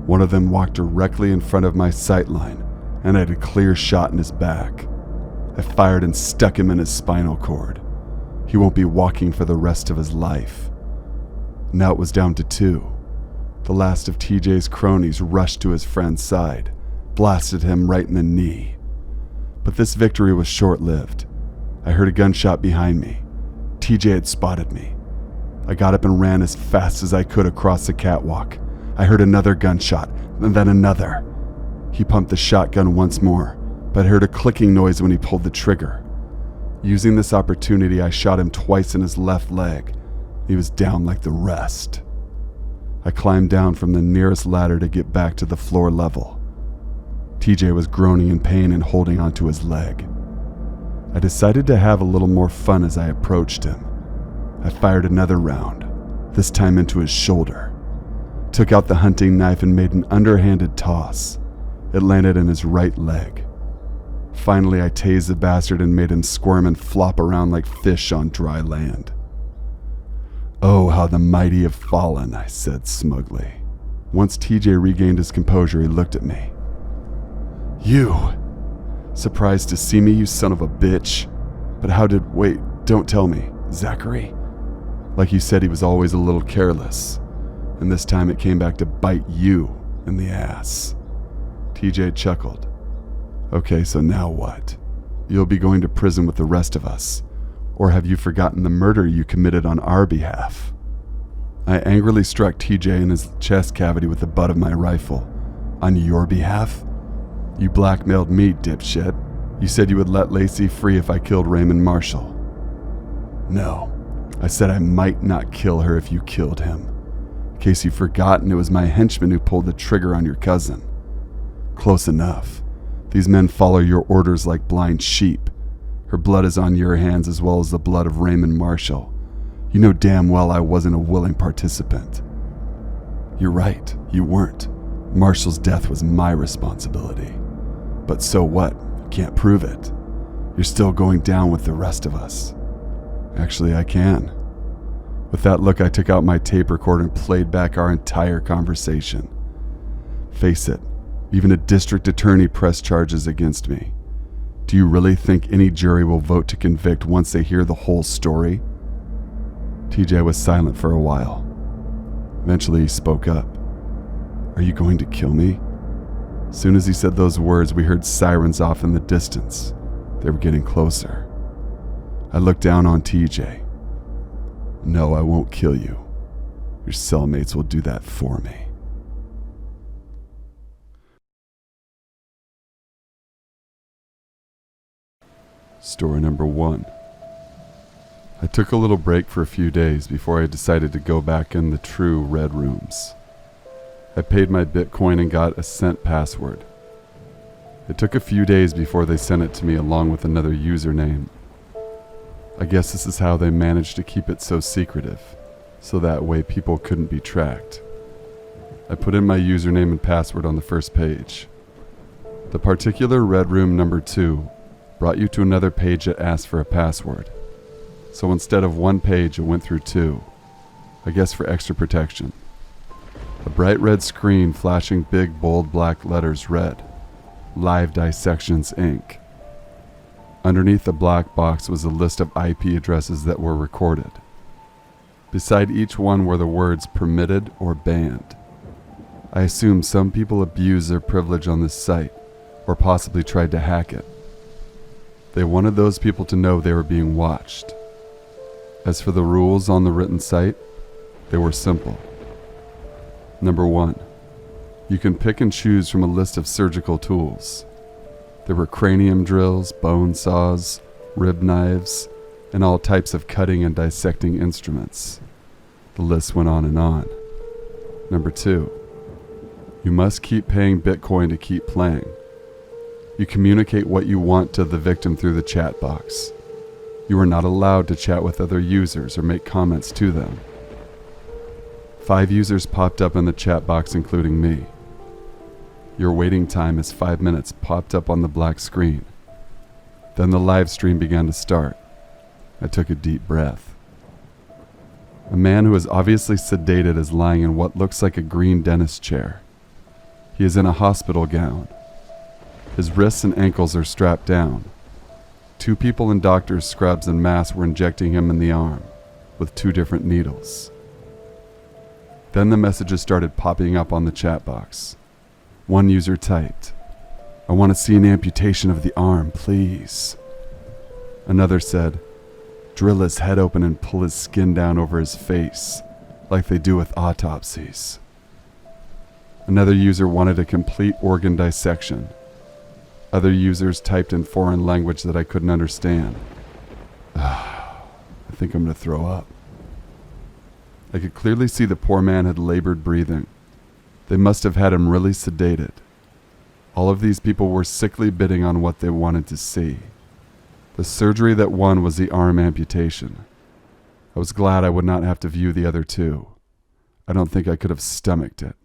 One of them walked directly in front of my sight line, and I had a clear shot in his back. I fired and stuck him in his spinal cord. He won't be walking for the rest of his life. Now it was down to 2. The last of TJ's cronies rushed to his friend's side, blasted him right in the knee. But this victory was short-lived. I heard a gunshot behind me. TJ had spotted me. I got up and ran as fast as I could across the catwalk. I heard another gunshot, and then another. He pumped the shotgun once more, but I heard a clicking noise when he pulled the trigger. Using this opportunity, I shot him twice in his left leg. He was down like the rest. I climbed down from the nearest ladder to get back to the floor level. TJ was groaning in pain and holding onto his leg. I decided to have a little more fun as I approached him. I fired another round, this time into his shoulder. Took out the hunting knife and made an underhanded toss. It landed in his right leg. Finally, I tased the bastard and made him squirm and flop around like fish on dry land. "Oh, how the mighty have fallen," I said smugly. Once TJ regained his composure, he looked at me. "You? Surprised to see me, you son of a bitch? But how did... Wait, don't tell me. Zachary? Like you said, he was always a little careless. And this time it came back to bite you in the ass." TJ chuckled. "Okay, so now what? You'll be going to prison with the rest of us. Or have you forgotten the murder you committed on our behalf? I angrily struck TJ in his chest cavity with the butt of my rifle. On your behalf? You blackmailed me, dipshit. You said you would let Lacey free if I killed Raymond Marshall. No, I said I might not kill her if you killed him. In case you've forgotten, it was my henchman who pulled the trigger on your cousin. Close enough. These men follow your orders like blind sheep. Her blood is on your hands as well as the blood of Raymond Marshall. You know damn well I wasn't a willing participant. You're right, you weren't. Marshall's death was my responsibility. But so what? You can't prove it. You're still going down with the rest of us. Actually, I can. With that look, I took out my tape recorder and played back our entire conversation. Face it, even a district attorney pressed charges against me. Do you really think any jury will vote to convict once they hear the whole story? TJ was silent for a while. Eventually he spoke up. Are you going to kill me? As soon as he said those words, we heard sirens off in the distance. They were getting closer. I looked down on TJ. No, I won't kill you. Your cellmates will do that for me. Story number 1. I took a little break for a few days before I decided to go back in the true red rooms. I paid my Bitcoin and got a cent password. It took a few days before they sent it to me along with another username. I guess this is how they managed to keep it so secretive, so that way people couldn't be tracked. I put in my username and password on the first page. The particular red room number 2 brought you to another page that asked for a password. So instead of one page, it went through 2, I guess for extra protection. A bright red screen flashing big bold black letters read, Live Dissections Inc. Underneath the black box was a list of IP addresses that were recorded. Beside each one were the words permitted or banned. I assume some people abused their privilege on this site, or possibly tried to hack it. They wanted those people to know they were being watched. As for the rules on the written site, they were simple. Number 1, you can pick and choose from a list of surgical tools. There were cranium drills, bone saws, rib knives, and all types of cutting and dissecting instruments. The list went on and on. Number 2, you must keep paying Bitcoin to keep playing. You communicate what you want to the victim through the chat box. You are not allowed to chat with other users or make comments to them. 5 users popped up in the chat box, including me. Your waiting time is 5 minutes popped up on the black screen. Then the live stream began to start. I took a deep breath. A man who is obviously sedated is lying in what looks like a green dentist chair. He is in a hospital gown. His wrists and ankles are strapped down. 2 people in doctor's scrubs and masks were injecting him in the arm with 2 different needles. Then the messages started popping up on the chat box. One user typed, I want to see an amputation of the arm, please. Another said, drill his head open and pull his skin down over his face, like they do with autopsies. Another user wanted a complete organ dissection. Other users typed in foreign language that I couldn't understand. I think I'm going to throw up. I could clearly see the poor man had labored breathing. They must have had him really sedated. All of these people were sickly bidding on what they wanted to see. The surgery that won was the arm amputation. I was glad I would not have to view the other 2. I don't think I could have stomached it.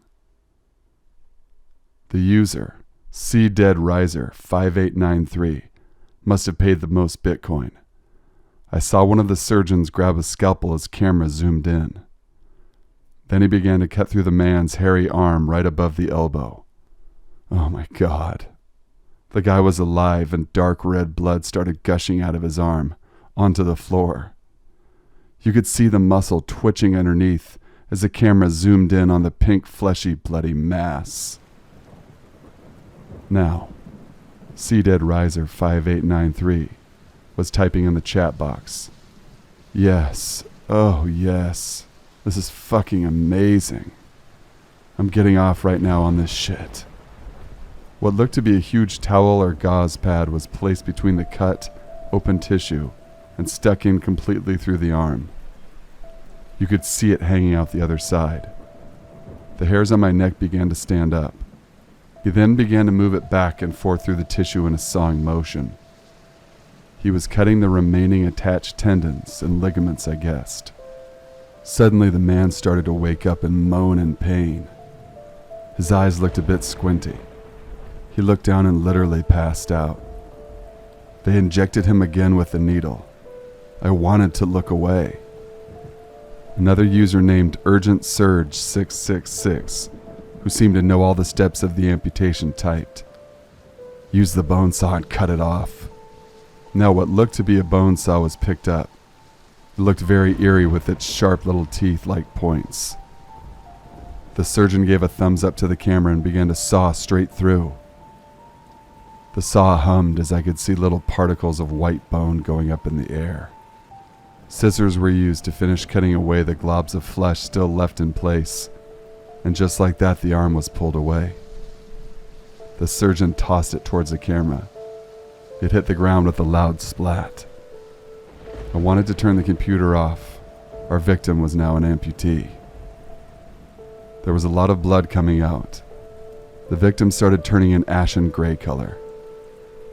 The user, C Dead Riser 5893, must have paid the most Bitcoin. I saw one of the surgeons grab a scalpel as camera zoomed in. Then he began to cut through the man's hairy arm right above the elbow. Oh my God. The guy was alive and dark red blood started gushing out of his arm onto the floor. You could see the muscle twitching underneath as the camera zoomed in on the pink, fleshy, bloody mass. Now, C Dead Riser 5893 was typing in the chat box. Yes. Oh, yes. This is fucking amazing. I'm getting off right now on this shit. What looked to be a huge towel or gauze pad was placed between the cut, open tissue and stuck in completely through the arm. You could see it hanging out the other side. The hairs on my neck began to stand up. He then began to move it back and forth through the tissue in a sawing motion. He was cutting the remaining attached tendons and ligaments, I guessed. Suddenly the man started to wake up and moan in pain. His eyes looked a bit squinty. He looked down and literally passed out. They injected him again with the needle. I wanted to look away. Another user named Urgent Surge 666, who seemed to know all the steps of the amputation, typed, "Use the bone saw and cut it off." Now what looked to be a bone saw was picked up. It looked very eerie with its sharp little teeth like points. The surgeon gave a thumbs up to the camera and began to saw straight through. The saw hummed as I could see little particles of white bone going up in the air. Scissors were used to finish cutting away the globs of flesh still left in place, and just like that the arm was pulled away. The surgeon tossed it towards the camera. It hit the ground with a loud splat. I wanted to turn the computer off. Our victim was now an amputee. There was a lot of blood coming out. The victim started turning an ashen gray color.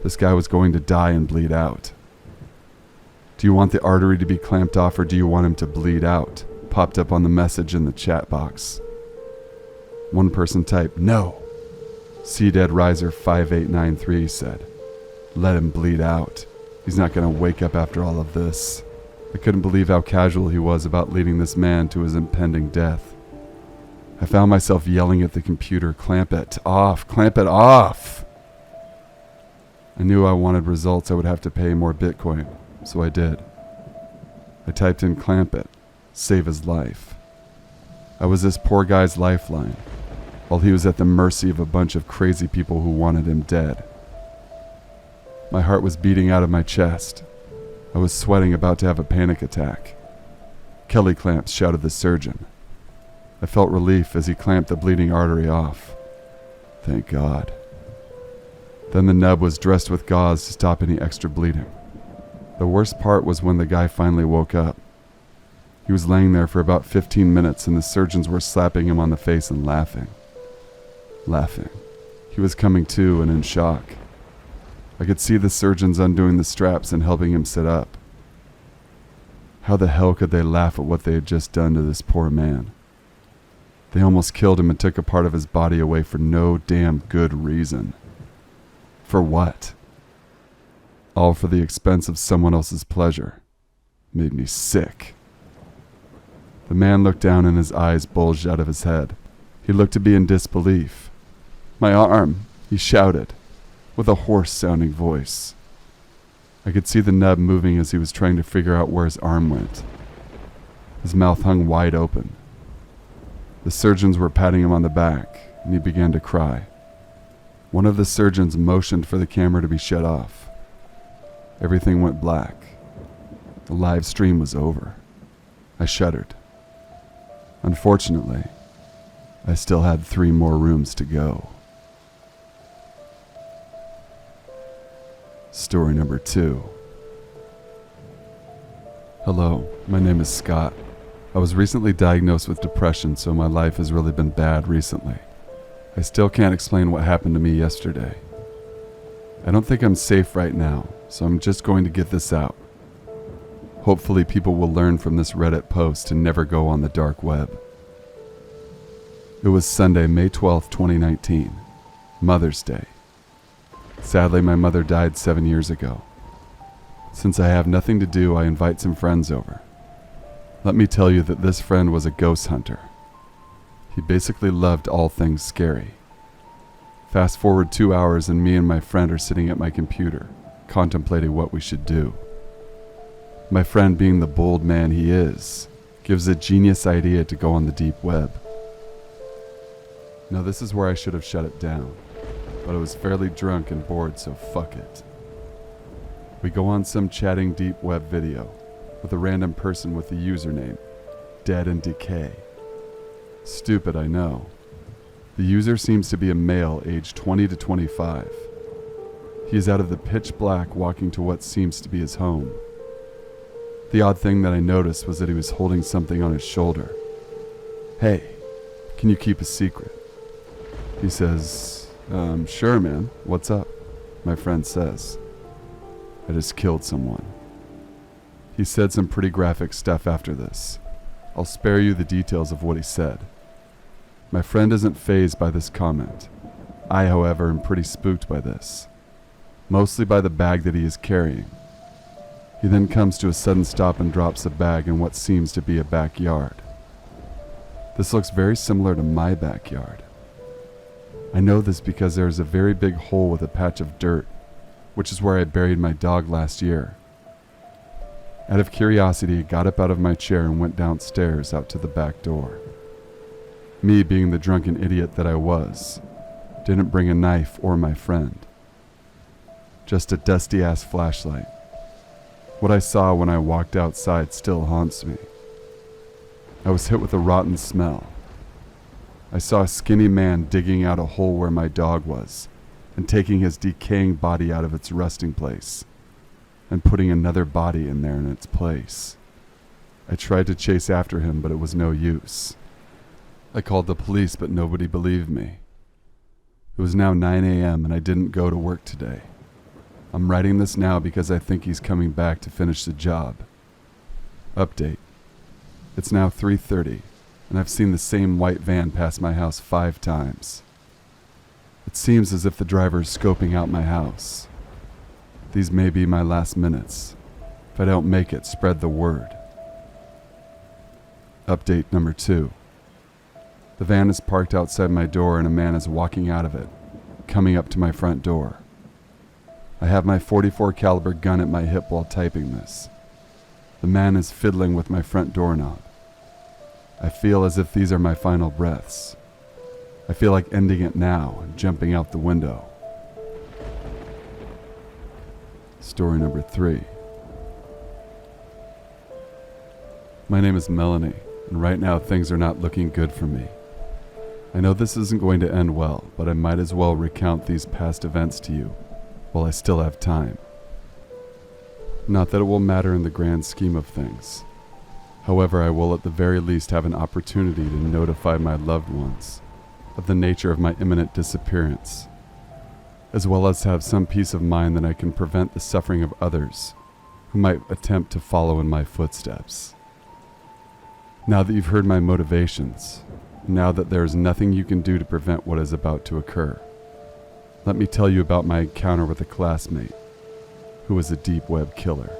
This guy was going to die and bleed out. "Do you want the artery to be clamped off or do you want him to bleed out?" popped up on the message in the chat box. One person typed, "No." C-Dead Riser 5893 said, "Let him bleed out. He's not going to wake up after all of this." I couldn't believe how casual he was about leading this man to his impending death. I found myself yelling at the computer, "Clamp it off, clamp it off." I knew I wanted results I would have to pay more Bitcoin, so I did. I typed in "clamp it, save his life." I was this poor guy's lifeline, while he was at the mercy of a bunch of crazy people who wanted him dead. My heart was beating out of my chest. I was sweating, about to have a panic attack. "Kelly clamps," shouted the surgeon. I felt relief as he clamped the bleeding artery off. Thank God. Then the nub was dressed with gauze to stop any extra bleeding. The worst part was when the guy finally woke up. He was laying there for about 15 minutes and the surgeons were slapping him on the face and laughing. He was coming to and in shock. I could see the surgeons undoing the straps and helping him sit up. How the hell could they laugh at what they had just done to this poor man? They almost killed him and took a part of his body away for no damn good reason. For what? All for the expense of someone else's pleasure. Made me sick. The man looked down and his eyes bulged out of his head. He looked to be in disbelief. "My arm," he shouted, with a hoarse-sounding voice. I could see the nub moving as he was trying to figure out where his arm went. His mouth hung wide open. The surgeons were patting him on the back, and he began to cry. One of the surgeons motioned for the camera to be shut off. Everything went black. The live stream was over. I shuddered. Unfortunately, I still had 3 more rooms to go. Story number 2. Hello, my name is Scott. I was recently diagnosed with depression, so my life has really been bad recently. I still can't explain what happened to me yesterday. I don't think I'm safe right now, so I'm just going to get this out. Hopefully people will learn from this Reddit post to never go on the dark web. It was Sunday, May 12th, 2019, Mother's Day. Sadly, my mother died 7 years ago. Since I have nothing to do, I invite some friends over. Let me tell you that this friend was a ghost hunter. He basically loved all things scary. Fast forward 2 hours and me and my friend are sitting at my computer, contemplating what we should do. My friend, being the bold man he is, gives a genius idea to go on the deep web. Now this is where I should have shut it down, but I was fairly drunk and bored, so fuck it. We go on some chatting deep web video. with a random person with the username Dead and Decay. Stupid, I know. The user seems to be a male aged 20 to 25. He is out of the pitch black walking to what seems to be his home. The odd thing that I noticed was that he was holding something on his shoulder. Hey, can you keep a secret? He says, sure man, what's up? My friend says, I just killed someone. He said some pretty graphic stuff after this. I'll spare you the details of what he said. My friend isn't fazed by this comment. I, however, am pretty spooked by this. Mostly by the bag that he is carrying. He then comes to a sudden stop and drops the bag in what seems to be a backyard. This looks very similar to my backyard. I know this because there is a very big hole with a patch of dirt, which is where I buried my dog last year. Out of curiosity, I got up out of my chair and went downstairs out to the back door. Me, being the drunken idiot that I was, didn't bring a knife or my friend. Just a dusty-ass flashlight. What I saw when I walked outside still haunts me. I was hit with a rotten smell. I saw a skinny man digging out a hole where my dog was and taking his decaying body out of its resting place and putting another body in there in its place. I tried to chase after him, but it was no use. I called the police, but nobody believed me. It was now 9 a.m. and I didn't go to work today. I'm writing this now because I think he's coming back to finish the job. Update. It's now 3:30, and I've seen the same white van pass my house 5 times. It seems as if the driver is scoping out my house. These may be my last minutes. If I don't make it, spread the word. Update number 2. The van is parked outside my door and a man is walking out of it, coming up to my front door. I have my .44 caliber gun at my hip while typing this. The man is fiddling with my front doorknob. I feel as if these are my final breaths. I feel like ending it now and jumping out the window. Story number 3. My name is Melanie, and right now things are not looking good for me. I know this isn't going to end well, but I might as well recount these past events to you while I still have time. Not that it will matter in the grand scheme of things. However, I will at the very least have an opportunity to notify my loved ones of the nature of my imminent disappearance, as well as have some peace of mind that I can prevent the suffering of others who might attempt to follow in my footsteps. Now that you've heard my motivations, now that there is nothing you can do to prevent what is about to occur, let me tell you about my encounter with a classmate who was a deep web killer.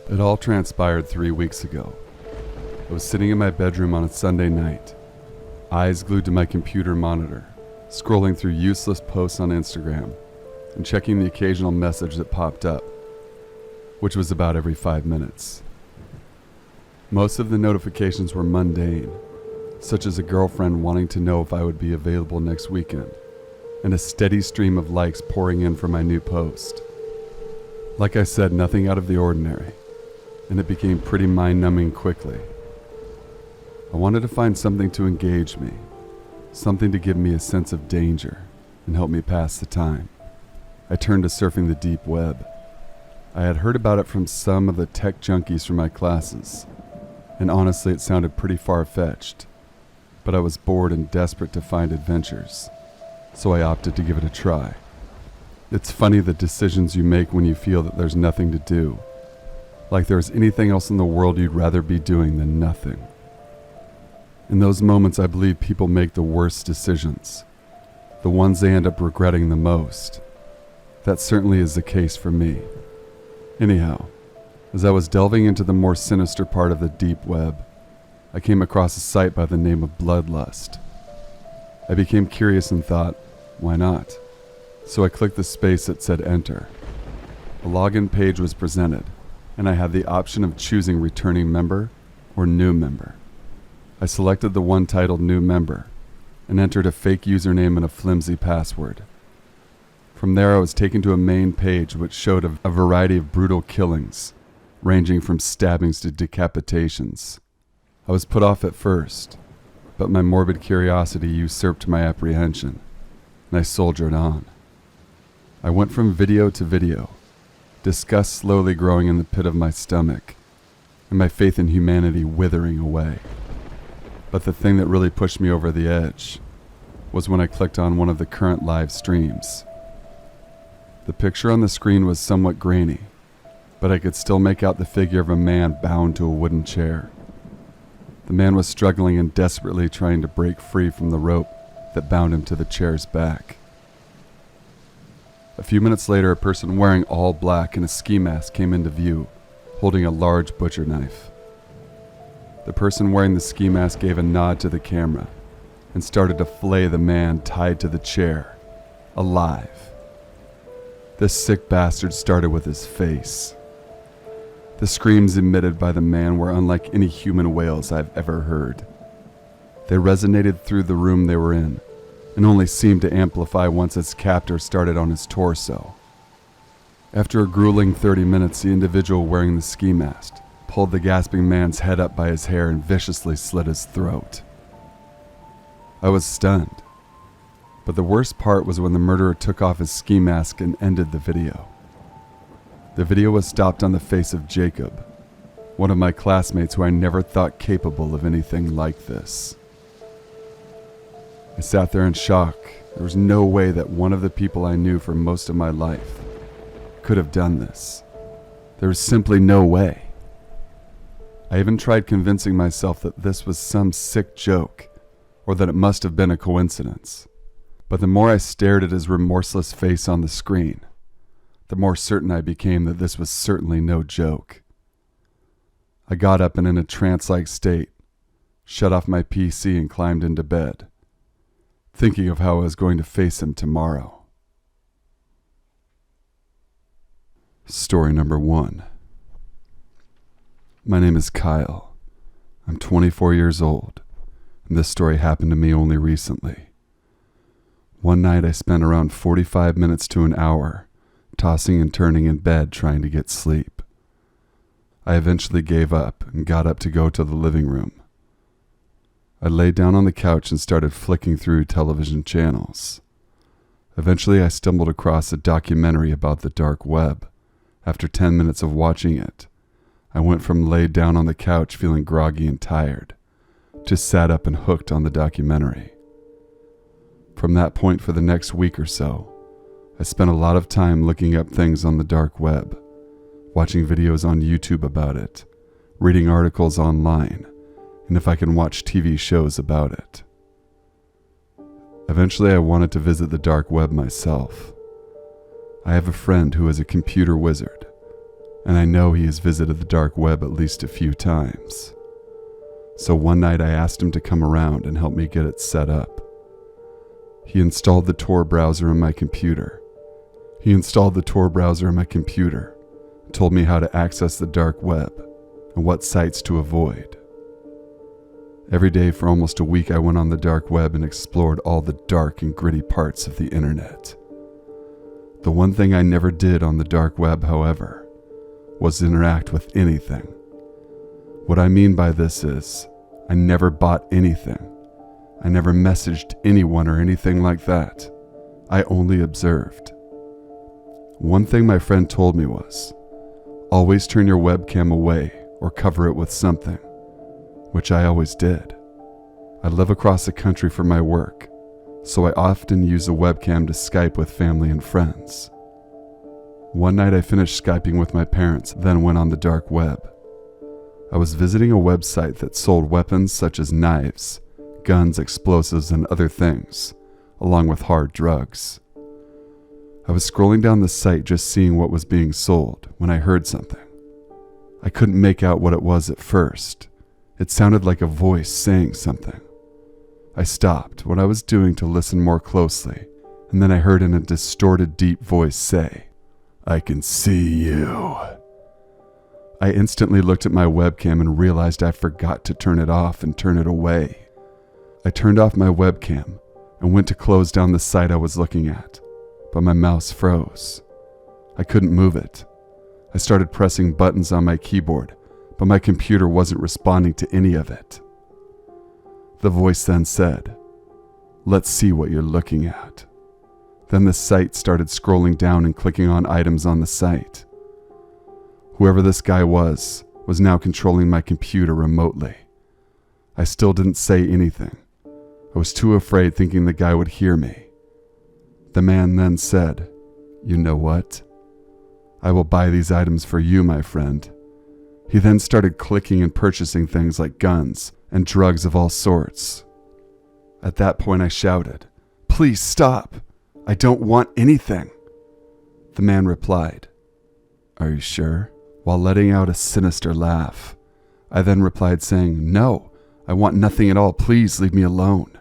It all transpired 3 weeks ago. I was sitting in my bedroom on a Sunday night, eyes glued to my computer monitor, scrolling through useless posts on Instagram and checking the occasional message that popped up, which was about every 5 minutes. Most of the notifications were mundane, such as a girlfriend wanting to know if I would be available next weekend, and a steady stream of likes pouring in for my new post. Like I said, nothing out of the ordinary, and it became pretty mind-numbing quickly. I wanted to find something to engage me, something to give me a sense of danger and help me pass the time. I turned to surfing the deep web. I had heard about it from some of the tech junkies from my classes, and honestly it sounded pretty far-fetched, but I was bored and desperate to find adventures, so I opted to give it a try. It's funny the decisions you make when you feel that there's nothing to do, like there's anything else in the world you'd rather be doing than nothing. In those moments, I believe people make the worst decisions, the ones they end up regretting the most. That certainly is the case for me. Anyhow, as I was delving into the more sinister part of the deep web, I came across a site by the name of Bloodlust. I became curious and thought, why not? So I clicked the space that said enter. A login page was presented, and I had the option of choosing returning member or new member. I selected the one titled new member and entered a fake username and a flimsy password. From there I was taken to a main page which showed a variety of brutal killings ranging from stabbings to decapitations. I was put off at first, but my morbid curiosity usurped my apprehension, and I soldiered on. I went from video to video, disgust slowly growing in the pit of my stomach, and my faith in humanity withering away. But the thing that really pushed me over the edge was when I clicked on one of the current live streams. The picture on the screen was somewhat grainy, but I could still make out the figure of a man bound to a wooden chair. The man was struggling and desperately trying to break free from the rope that bound him to the chair's back. A few minutes later, a person wearing all black and a ski mask came into view, holding a large butcher knife. The person wearing the ski mask gave a nod to the camera and started to flay the man tied to the chair, alive. This sick bastard started with his face. The screams emitted by the man were unlike any human wails I've ever heard. They resonated through the room they were in, and only seemed to amplify once its captor started on his torso. After a grueling 30 minutes, the individual wearing the ski mask pulled the gasping man's head up by his hair and viciously slit his throat. I was stunned, but the worst part was when the murderer took off his ski mask and ended the video. The video was stopped on the face of Jacob, one of my classmates who I never thought capable of anything like this. I sat there in shock. There was no way that one of the people I knew for most of my life could have done this. There was simply no way. I even tried convincing myself that this was some sick joke, or that it must have been a coincidence. But the more I stared at his remorseless face on the screen, the more certain I became that this was certainly no joke. I got up and in a trance-like state, shut off my PC and climbed into bed, thinking of how I was going to face him tomorrow. Story number 1. My name is Kyle. I'm 24 years old, and this story happened to me only recently. One night I spent around 45 minutes to an hour tossing and turning in bed trying to get sleep. I eventually gave up and got up to go to the living room. I laid down on the couch and started flicking through television channels. Eventually I stumbled across a documentary about the dark web. After 10 minutes of watching it, I went from laid down on the couch feeling groggy and tired to sat up and hooked on the documentary. From that point for the next week or so, I spent a lot of time looking up things on the dark web, watching videos on YouTube about it, reading articles online, and if I can watch TV shows about it. Eventually I wanted to visit the dark web myself. I have a friend who is a computer wizard, and I know he has visited the dark web at least a few times. So one night I asked him to come around and help me get it set up. He installed the Tor browser on my computer. and told me how to access the dark web and what sites to avoid. Every day for almost a week I went on the dark web and explored all the dark and gritty parts of the internet. The one thing I never did on the dark web, however, was interact with anything. What I mean by this is, I never bought anything. I never messaged anyone or anything like that. I only observed. One thing my friend told me was, always turn your webcam away or cover it with something, which I always did. I live across the country for my work, so I often use a webcam to Skype with family and friends. One night I finished Skyping with my parents, then went on the dark web. I was visiting a website that sold weapons such as knives, guns, explosives, and other things, along with hard drugs. I was scrolling down the site just seeing what was being sold when I heard something. I couldn't make out what it was at first. It sounded like a voice saying something. I stopped what I was doing to listen more closely, and then I heard in a distorted, deep voice say, "I can see you." I instantly looked at my webcam and realized I forgot to turn it off and turn it away. I turned off my webcam and went to close down the site I was looking at, but my mouse froze. I couldn't move it. I started pressing buttons on my keyboard, but my computer wasn't responding to any of it. The voice then said, "Let's see what you're looking at." Then the site started scrolling down and clicking on items on the site. Whoever this guy was now controlling my computer remotely. I still didn't say anything. I was too afraid, thinking the guy would hear me. The man then said, "You know what? I will buy these items for you, my friend." He then started clicking and purchasing things like guns and drugs of all sorts. At that point I shouted, "Please stop! I don't want anything." The man replied, "Are you sure?" while letting out a sinister laugh. I then replied saying, "No, I want nothing at all. Please leave me alone."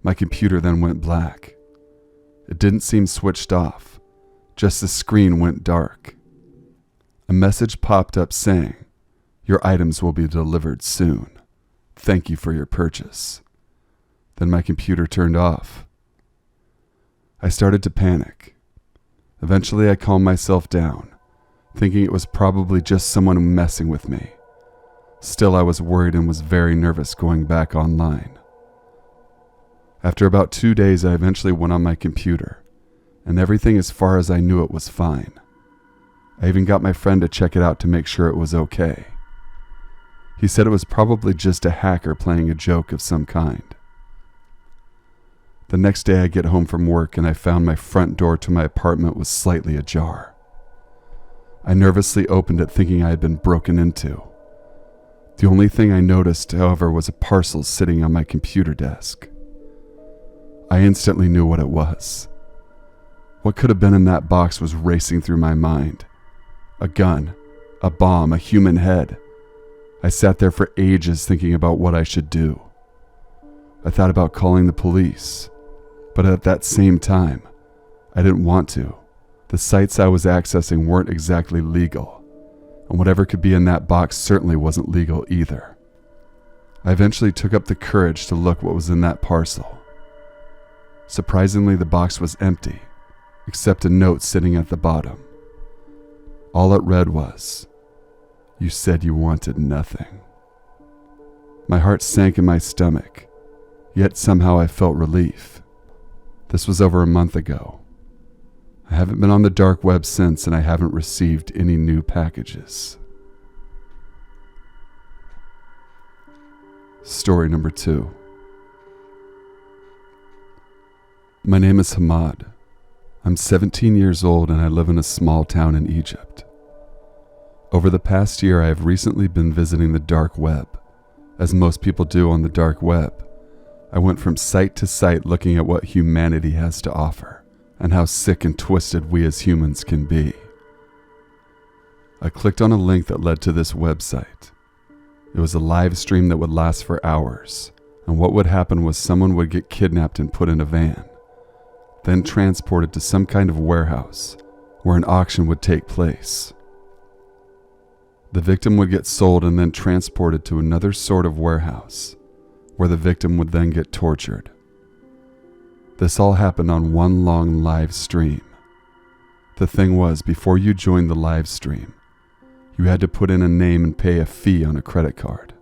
My computer then went black. It didn't seem switched off, just the screen went dark. A message popped up saying, "Your items will be delivered soon. Thank you for your purchase." Then my computer turned off. I started to panic. Eventually I calmed myself down, thinking it was probably just someone messing with me. Still, I was worried and was very nervous going back online. After about 2 days, I eventually went on my computer, and everything as far as I knew it was fine. I even got my friend to check it out to make sure it was okay. He said it was probably just a hacker playing a joke of some kind. The next day I get home from work and I found my front door to my apartment was slightly ajar. I nervously opened it thinking I had been broken into. The only thing I noticed, however, was a parcel sitting on my computer desk. I instantly knew what it was. What could have been in that box was racing through my mind. A gun, a bomb, a human head. I sat there for ages thinking about what I should do. I thought about calling the police, but at that same time, I didn't want to. The sites I was accessing weren't exactly legal, and whatever could be in that box certainly wasn't legal either. I eventually took up the courage to look what was in that parcel. Surprisingly, the box was empty, except a note sitting at the bottom. All it read was, "You said you wanted nothing." My heart sank in my stomach, yet somehow I felt relief. This was over a month ago. I haven't been on the dark web since, and I haven't received any new packages. Story number 2. My name is Hamad. I'm 17 years old and I live in a small town in Egypt. Over the past year, I have recently been visiting the dark web. As most people do on the dark web, I went from site to site looking at what humanity has to offer and how sick and twisted we as humans can be. I clicked on a link that led to this website. It was a live stream that would last for hours, and what would happen was someone would get kidnapped and put in a van, then transported to some kind of warehouse where an auction would take place. The victim would get sold and then transported to another sort of warehouse where the victim would then get tortured. This all happened on one long live stream. The thing was, before you joined the live stream, you had to put in a name and pay a fee on a credit card.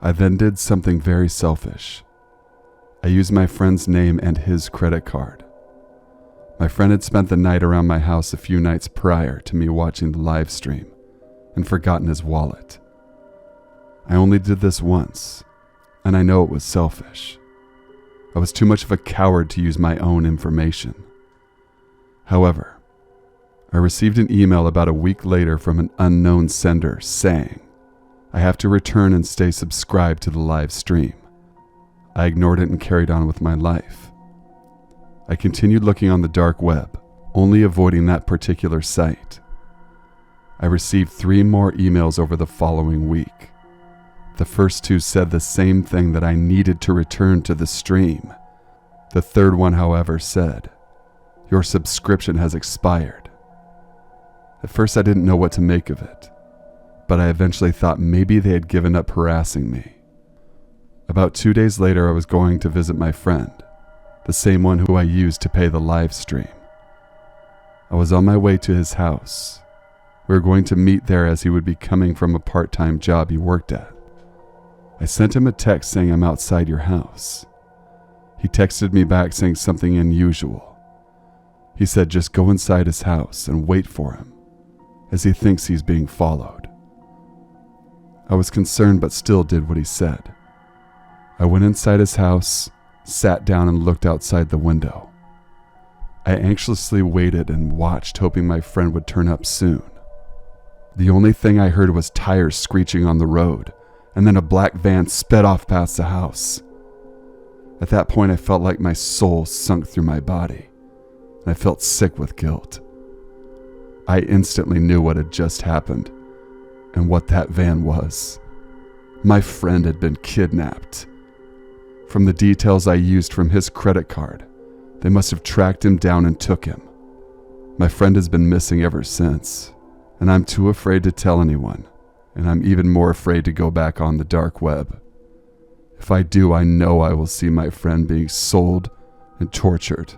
I then did something very selfish. I used my friend's name and his credit card. My friend had spent the night around my house a few nights prior to me watching the live stream and forgotten his wallet. I only did this once, and I know it was selfish. I was too much of a coward to use my own information. However, I received an email about a week later from an unknown sender saying, I have to return and stay subscribed to the live stream. I ignored it and carried on with my life. I continued looking on the dark web, only avoiding that particular site. I received 3 more emails over the following week. The first 2 said the same thing, that I needed to return to the stream. The third one, however, said, your subscription has expired. At first I didn't know what to make of it, but I eventually thought maybe they had given up harassing me. About 2 days later, I was going to visit my friend, the same one who I used to pay the live stream. I was on my way to his house. We were going to meet there as he would be coming from a part-time job he worked at. I sent him a text saying I'm outside your house. He texted me back saying something unusual. He said just go inside his house and wait for him, as he thinks he's being followed. I was concerned but still did what he said. I went inside his house, sat down and looked outside the window. I anxiously waited and watched, hoping my friend would turn up soon. The only thing I heard was tires screeching on the road, and then a black van sped off past the house. At that point, I felt like my soul sunk through my body, and I felt sick with guilt. I instantly knew what had just happened, and what that van was. My friend had been kidnapped. From the details I used from his credit card, they must have tracked him down and took him. My friend has been missing ever since, and I'm too afraid to tell anyone, and I'm even more afraid to go back on the dark web. If I do, I know I will see my friend being sold and tortured.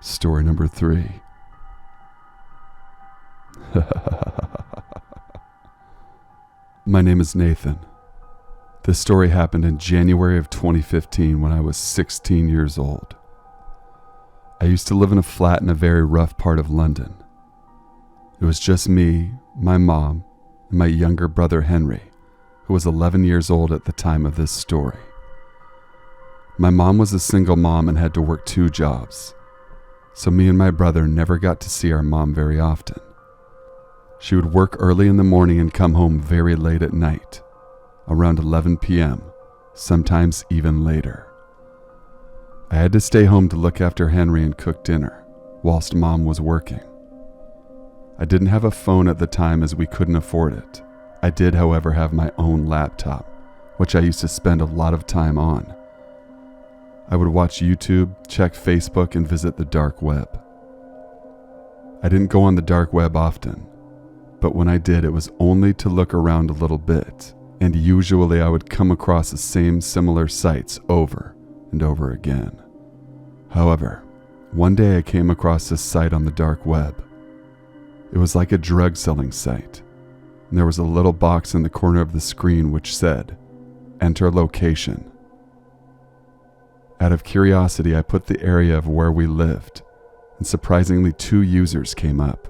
Story number 3. My name is Nathan. This story happened in January of 2015 when I was 16 years old. I used to live in a flat in a very rough part of London. It was just me, my mom, and my younger brother Henry, who was 11 years old at the time of this story. My mom was a single mom and had to work 2 jobs, so me and my brother never got to see our mom very often. She would work early in the morning and come home very late at night, around 11 p.m., sometimes even later. I had to stay home to look after Henry and cook dinner, whilst Mom was working. I didn't have a phone at the time as we couldn't afford it. I did, however, have my own laptop, which I used to spend a lot of time on. I would watch YouTube, check Facebook, and visit the dark web. I didn't go on the dark web often, but when I did, it was only to look around a little bit, and usually I would come across the same similar sites over and over again. However, one day I came across this site on the dark web. It was like a drug selling site, and there was a little box in the corner of the screen which said, "Enter location." Out of curiosity, I put the area of where we lived, and surprisingly 2 users came up.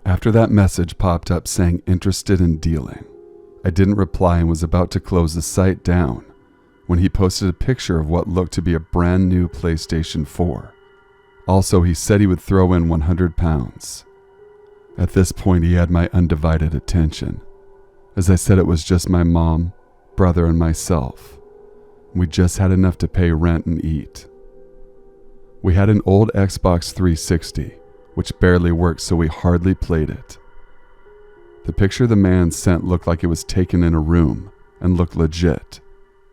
After that message popped up saying interested in dealing, I didn't reply and was about to close the site down when he posted a picture of what looked to be a brand new PlayStation 4. Also, he said he would throw in £100. At this point, he had my undivided attention. As I said, it was just my mom, brother, and myself. We just had enough to pay rent and eat. We had an old Xbox 360, which barely worked, so we hardly played it. The picture the man sent looked like it was taken in a room and looked legit,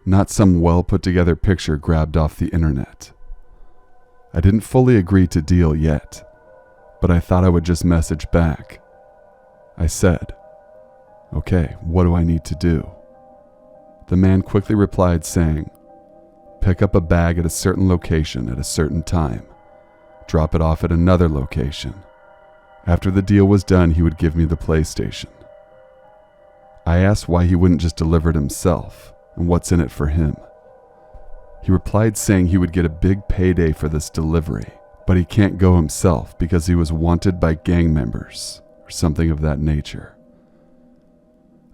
not some well-put-together picture grabbed off the internet. I didn't fully agree to deal yet, but I thought I would just message back. I said, "Okay, what do I need to do?" The man quickly replied saying, "Pick up a bag at a certain location at a certain time. Drop it off at another location. After the deal was done, he would give me the PlayStation." I asked why he wouldn't just deliver it himself and what's in it for him. He replied saying he would get a big payday for this delivery, but he can't go himself because he was wanted by gang members or something of that nature.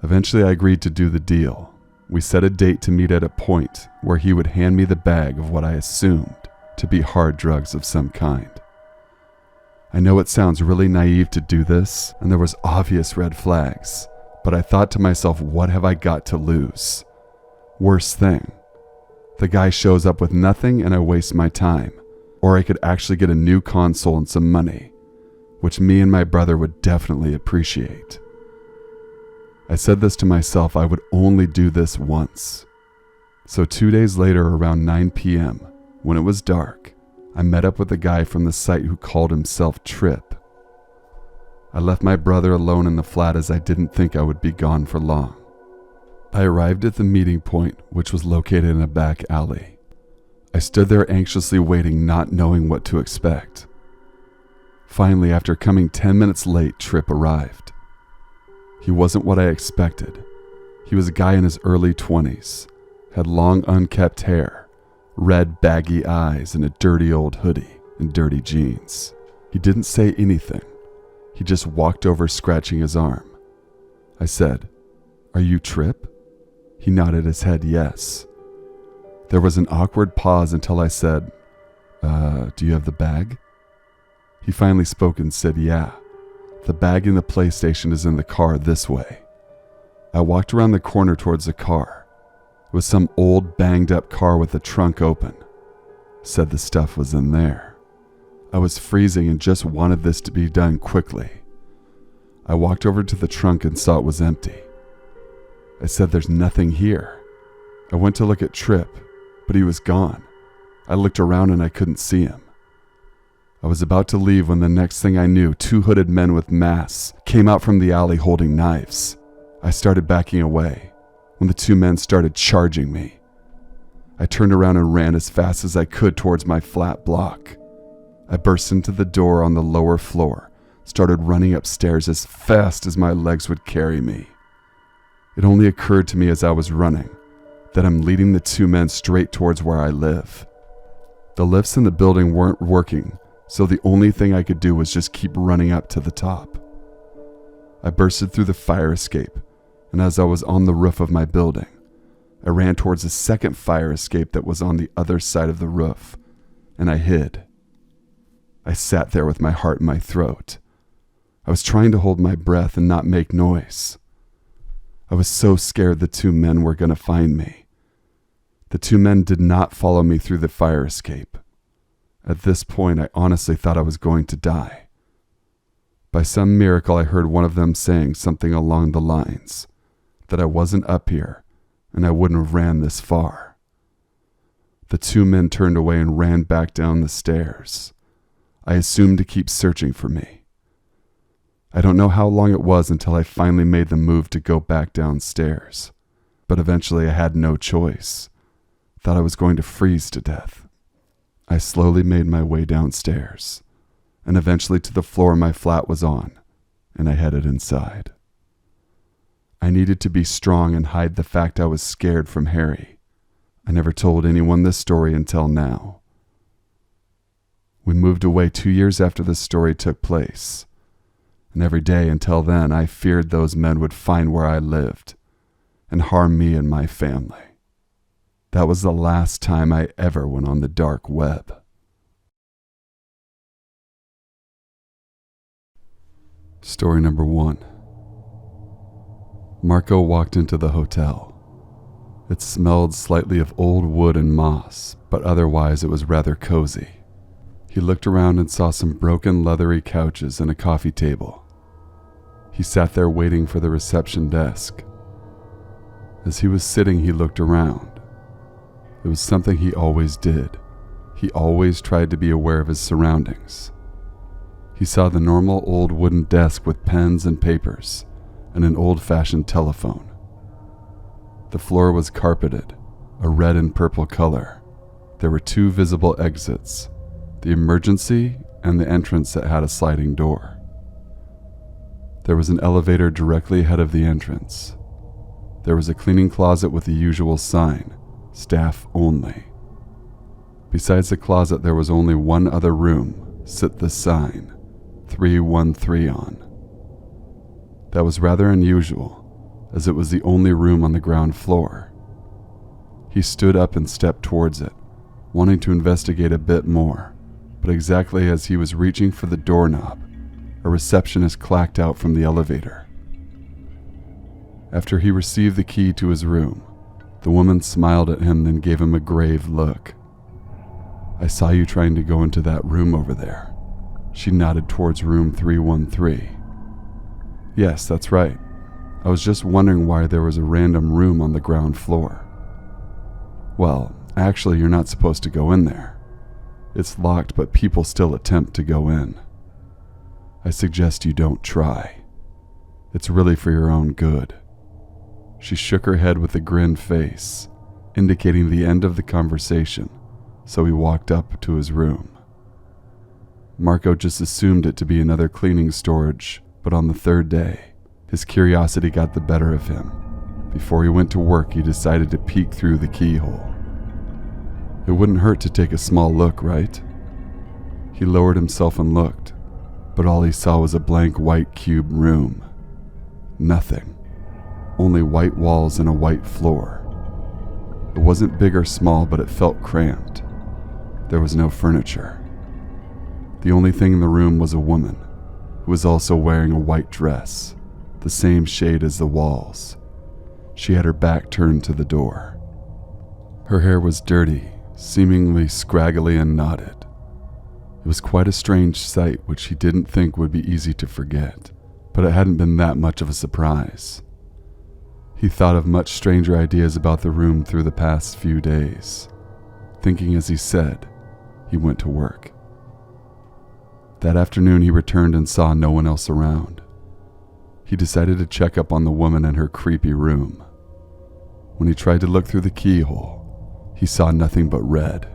Eventually, I agreed to do the deal. We set a date to meet at a point where he would hand me the bag of what I assumed to be hard drugs of some kind. I know it sounds really naive to do this, and there was obvious red flags, but I thought to myself, what have I got to lose? Worst thing, the guy shows up with nothing and I waste my time, or I could actually get a new console and some money, which me and my brother would definitely appreciate. I said this to myself, I would only do this once. So 2 days later, around 9 p.m., when it was dark, I met up with a guy from the site who called himself Trip. I left my brother alone in the flat as I didn't think I would be gone for long. I arrived at the meeting point, which was located in a back alley. I stood there anxiously waiting, not knowing what to expect. Finally, after coming 10 minutes late, Tripp arrived. He wasn't what I expected. He was a guy in his early 20s, had long unkempt hair, red baggy eyes, and a dirty old hoodie and dirty jeans. He didn't say anything. He just walked over, scratching his arm. I said, "Are you Tripp?" He nodded his head yes. There was an awkward pause until I said, "Do you have the bag?" He finally spoke and said, "Yeah, the bag and the PlayStation is in the car this way." I walked around the corner towards the car. It was some old banged-up car with the trunk open. Said the stuff was in there. I was freezing and just wanted this to be done quickly. I walked over to the trunk and saw it was empty. I said, "There's nothing here." I went to look at Tripp, but he was gone. I looked around and I couldn't see him. I was about to leave when the next thing I knew, 2 hooded men with masks came out from the alley holding knives. I started backing away when the 2 men started charging me. I turned around and ran as fast as I could towards my flat block. I burst into the door on the lower floor, started running upstairs as fast as my legs would carry me. It only occurred to me as I was running that I'm leading the 2 men straight towards where I live. The lifts in the building weren't working, so the only thing I could do was just keep running up to the top. I bursted through the fire escape, and as I was on the roof of my building, I ran towards a second fire escape that was on the other side of the roof, and I hid. I sat there with my heart in my throat. I was trying to hold my breath and not make noise. I was so scared the 2 men were going to find me. The 2 men did not follow me through the fire escape. At this point, I honestly thought I was going to die. By some miracle, I heard one of them saying something along the lines that I wasn't up here and I wouldn't have ran this far. The 2 men turned away and ran back down the stairs. I assumed to keep searching for me. I don't know how long it was until I finally made the move to go back downstairs, but eventually I had no choice. Thought I was going to freeze to death. I slowly made my way downstairs, and eventually to the floor my flat was on, and I headed inside. I needed to be strong and hide the fact I was scared from Harry. I never told anyone this story until now. We moved away 2 years after this story took place, and every day until then I feared those men would find where I lived and harm me and my family. That was the last time I ever went on the dark web. Story number 1. Marco walked into the hotel. It smelled slightly of old wood and moss, but otherwise it was rather cozy. He looked around and saw some broken leathery couches and a coffee table. He sat there waiting for the reception desk. As he was sitting, he looked around. It was something he always did. He always tried to be aware of his surroundings. He saw the normal old wooden desk with pens and papers and an old-fashioned telephone. The floor was carpeted, a red and purple color. There were 2 visible exits, the emergency and the entrance that had a sliding door. There was an elevator directly ahead of the entrance. There was a cleaning closet with the usual sign, staff only. Besides the closet, there was only one other room, sit the sign, 313 on. That was rather unusual, as it was the only room on the ground floor. He stood up and stepped towards it, wanting to investigate a bit more, but exactly as he was reaching for the doorknob, a receptionist clacked out from the elevator. After he received the key to his room, the woman smiled at him, then gave him a grave look. "I saw you trying to go into that room over there." She nodded towards room 313. "Yes, that's right. I was just wondering why there was a random room on the ground floor." "Well, actually, you're not supposed to go in there. It's locked, but people still attempt to go in. I suggest you don't try. It's really for your own good." She shook her head with a grin face, indicating the end of the conversation, so he walked up to his room. Marco just assumed it to be another cleaning storage, but on the third day, his curiosity got the better of him. Before he went to work, he decided to peek through the keyhole. It wouldn't hurt to take a small look, right? He lowered himself and looked, but all he saw was a blank white cube room. Nothing. Only white walls and a white floor. It wasn't big or small, but it felt cramped. There was no furniture. The only thing in the room was a woman, who was also wearing a white dress, the same shade as the walls. She had her back turned to the door. Her hair was dirty, seemingly scraggly and knotted. It was quite a strange sight which he didn't think would be easy to forget, but it hadn't been that much of a surprise. He thought of much stranger ideas about the room through the past few days. Thinking as he said, he went to work. That afternoon he returned and saw no one else around. He decided to check up on the woman in her creepy room. When he tried to look through the keyhole, he saw nothing but red.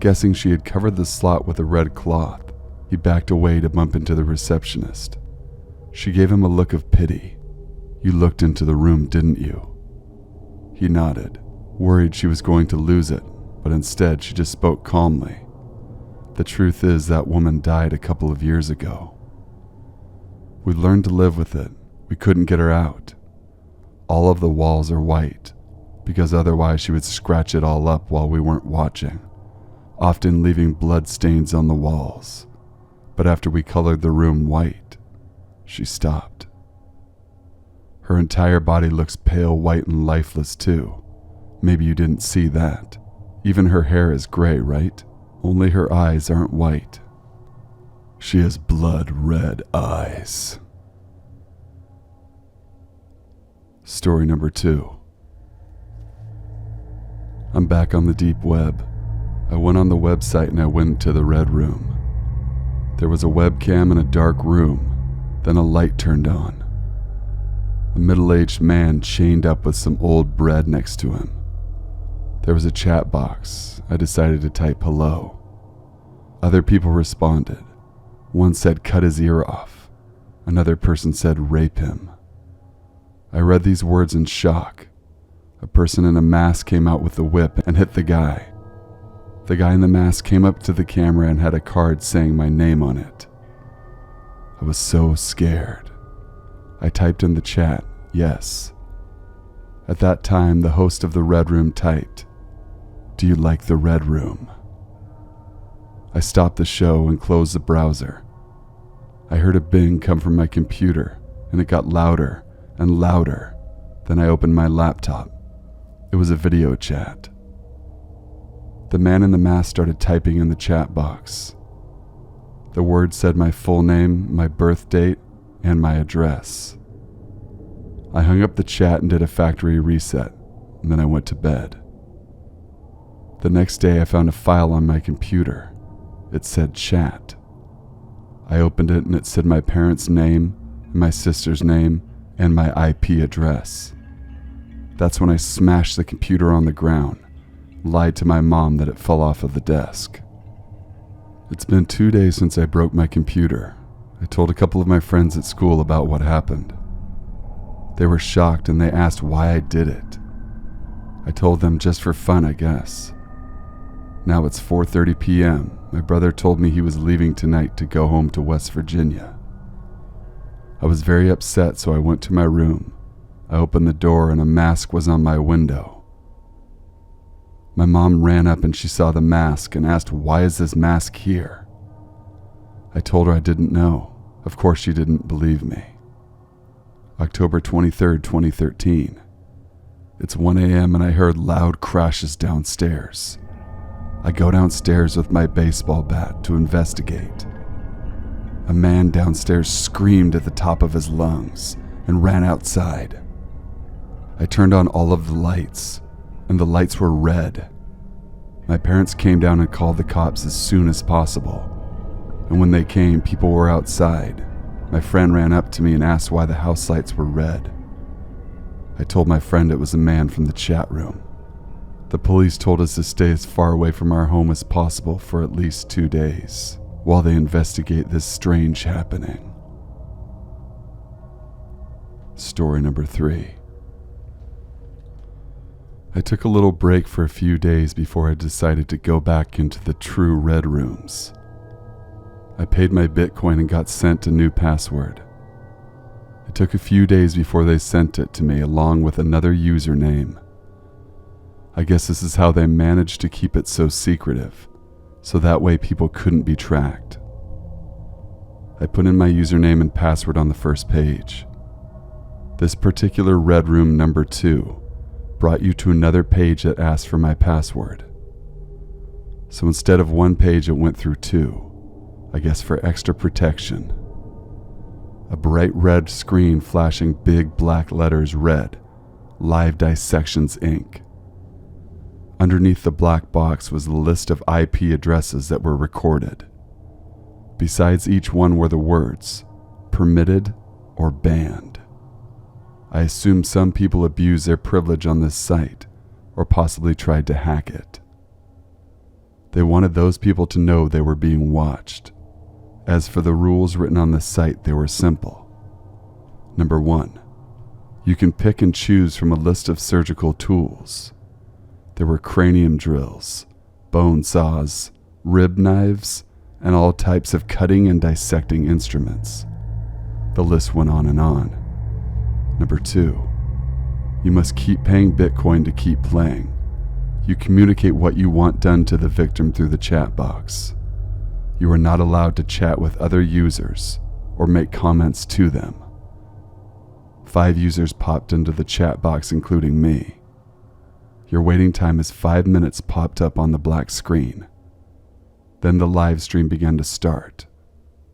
Guessing she had covered the slot with a red cloth, he backed away to bump into the receptionist. She gave him a look of pity. "You looked into the room, didn't you?" He nodded, worried she was going to lose it, but instead she just spoke calmly. "The truth is that woman died a couple of years ago. We learned to live with it. We couldn't get her out. All of the walls are white, because otherwise she would scratch it all up while we weren't watching, often leaving blood stains on the walls. But after we colored the room white, she stopped. Her entire body looks pale white and lifeless too. Maybe you didn't see that. Even her hair is gray, right? Only her eyes aren't white. She has blood red eyes." Story number 2. I'm back on the deep web. I went on the website and I went to the red room. There was a webcam in a dark room, then a light turned on. A middle-aged man chained up with some old bread next to him. There was a chat box. I decided to type hello. Other people responded. One said cut his ear off. Another person said rape him. I read these words in shock. A person in a mask came out with a whip and hit the guy. The guy in the mask came up to the camera and had a card saying my name on it. I was so scared. I typed in the chat, yes. At that time, the host of the Red Room typed, "Do you like the Red Room?" I stopped the show and closed the browser. I heard a bing come from my computer, and it got louder and louder. Then I opened my laptop. It was a video chat. The man in the mask started typing in the chat box. The words said my full name, my birth date, and my address. I hung up the chat and did a factory reset, and then I went to bed. The next day I found a file on my computer. It said chat. I opened it and it said my parents' name, my sister's name, and my IP address. That's when I smashed the computer on the ground, lied to my mom that it fell off of the desk. It's been 2 days since I broke my computer. I told a couple of my friends at school about what happened. They were shocked and they asked why I did it. I told them just for fun, I guess. Now it's 4:30 p.m. My brother told me he was leaving tonight to go home to West Virginia. I was very upset, so I went to my room. I opened the door and a mask was on my window. My mom ran up and she saw the mask and asked, "Why is this mask here?" I told her I didn't know. Of course she didn't believe me. October 23rd, 2013. It's 1 a.m. and I heard loud crashes downstairs. I go downstairs with my baseball bat to investigate. A man downstairs screamed at the top of his lungs and ran outside. I turned on all of the lights, and the lights were red. My parents came down and called the cops as soon as possible. And when they came, people were outside. My friend ran up to me and asked why the house lights were red. I told my friend it was a man from the chat room. The police told us to stay as far away from our home as possible for at least 2 days while they investigate this strange happening. Story number 3. I took a little break for a few days before I decided to go back into the true red rooms. I paid my Bitcoin and got sent a new password. It took a few days before they sent it to me along with another username. I guess this is how they managed to keep it so secretive, so that way people couldn't be tracked. I put in my username and password on the first page. This particular red room number 2 brought you to another page that asked for my password. So instead of 1 page, it went through 2, I guess for extra protection. A bright red screen flashing big black letters read, Live Dissections Inc. Underneath the black box was a list of IP addresses that were recorded. Besides each one were the words, permitted or banned. I assume some people abused their privilege on this site, or possibly tried to hack it. They wanted those people to know they were being watched. As for the rules written on the site, they were simple. Number 1, you can pick and choose from a list of surgical tools. There were cranium drills, bone saws, rib knives, and all types of cutting and dissecting instruments. The list went on and on. Number 2, you must keep paying Bitcoin to keep playing. You communicate what you want done to the victim through the chat box. You are not allowed to chat with other users or make comments to them. 5 users popped into the chat box, including me. Your waiting time is 5 minutes popped up on the black screen. Then the live stream began to start.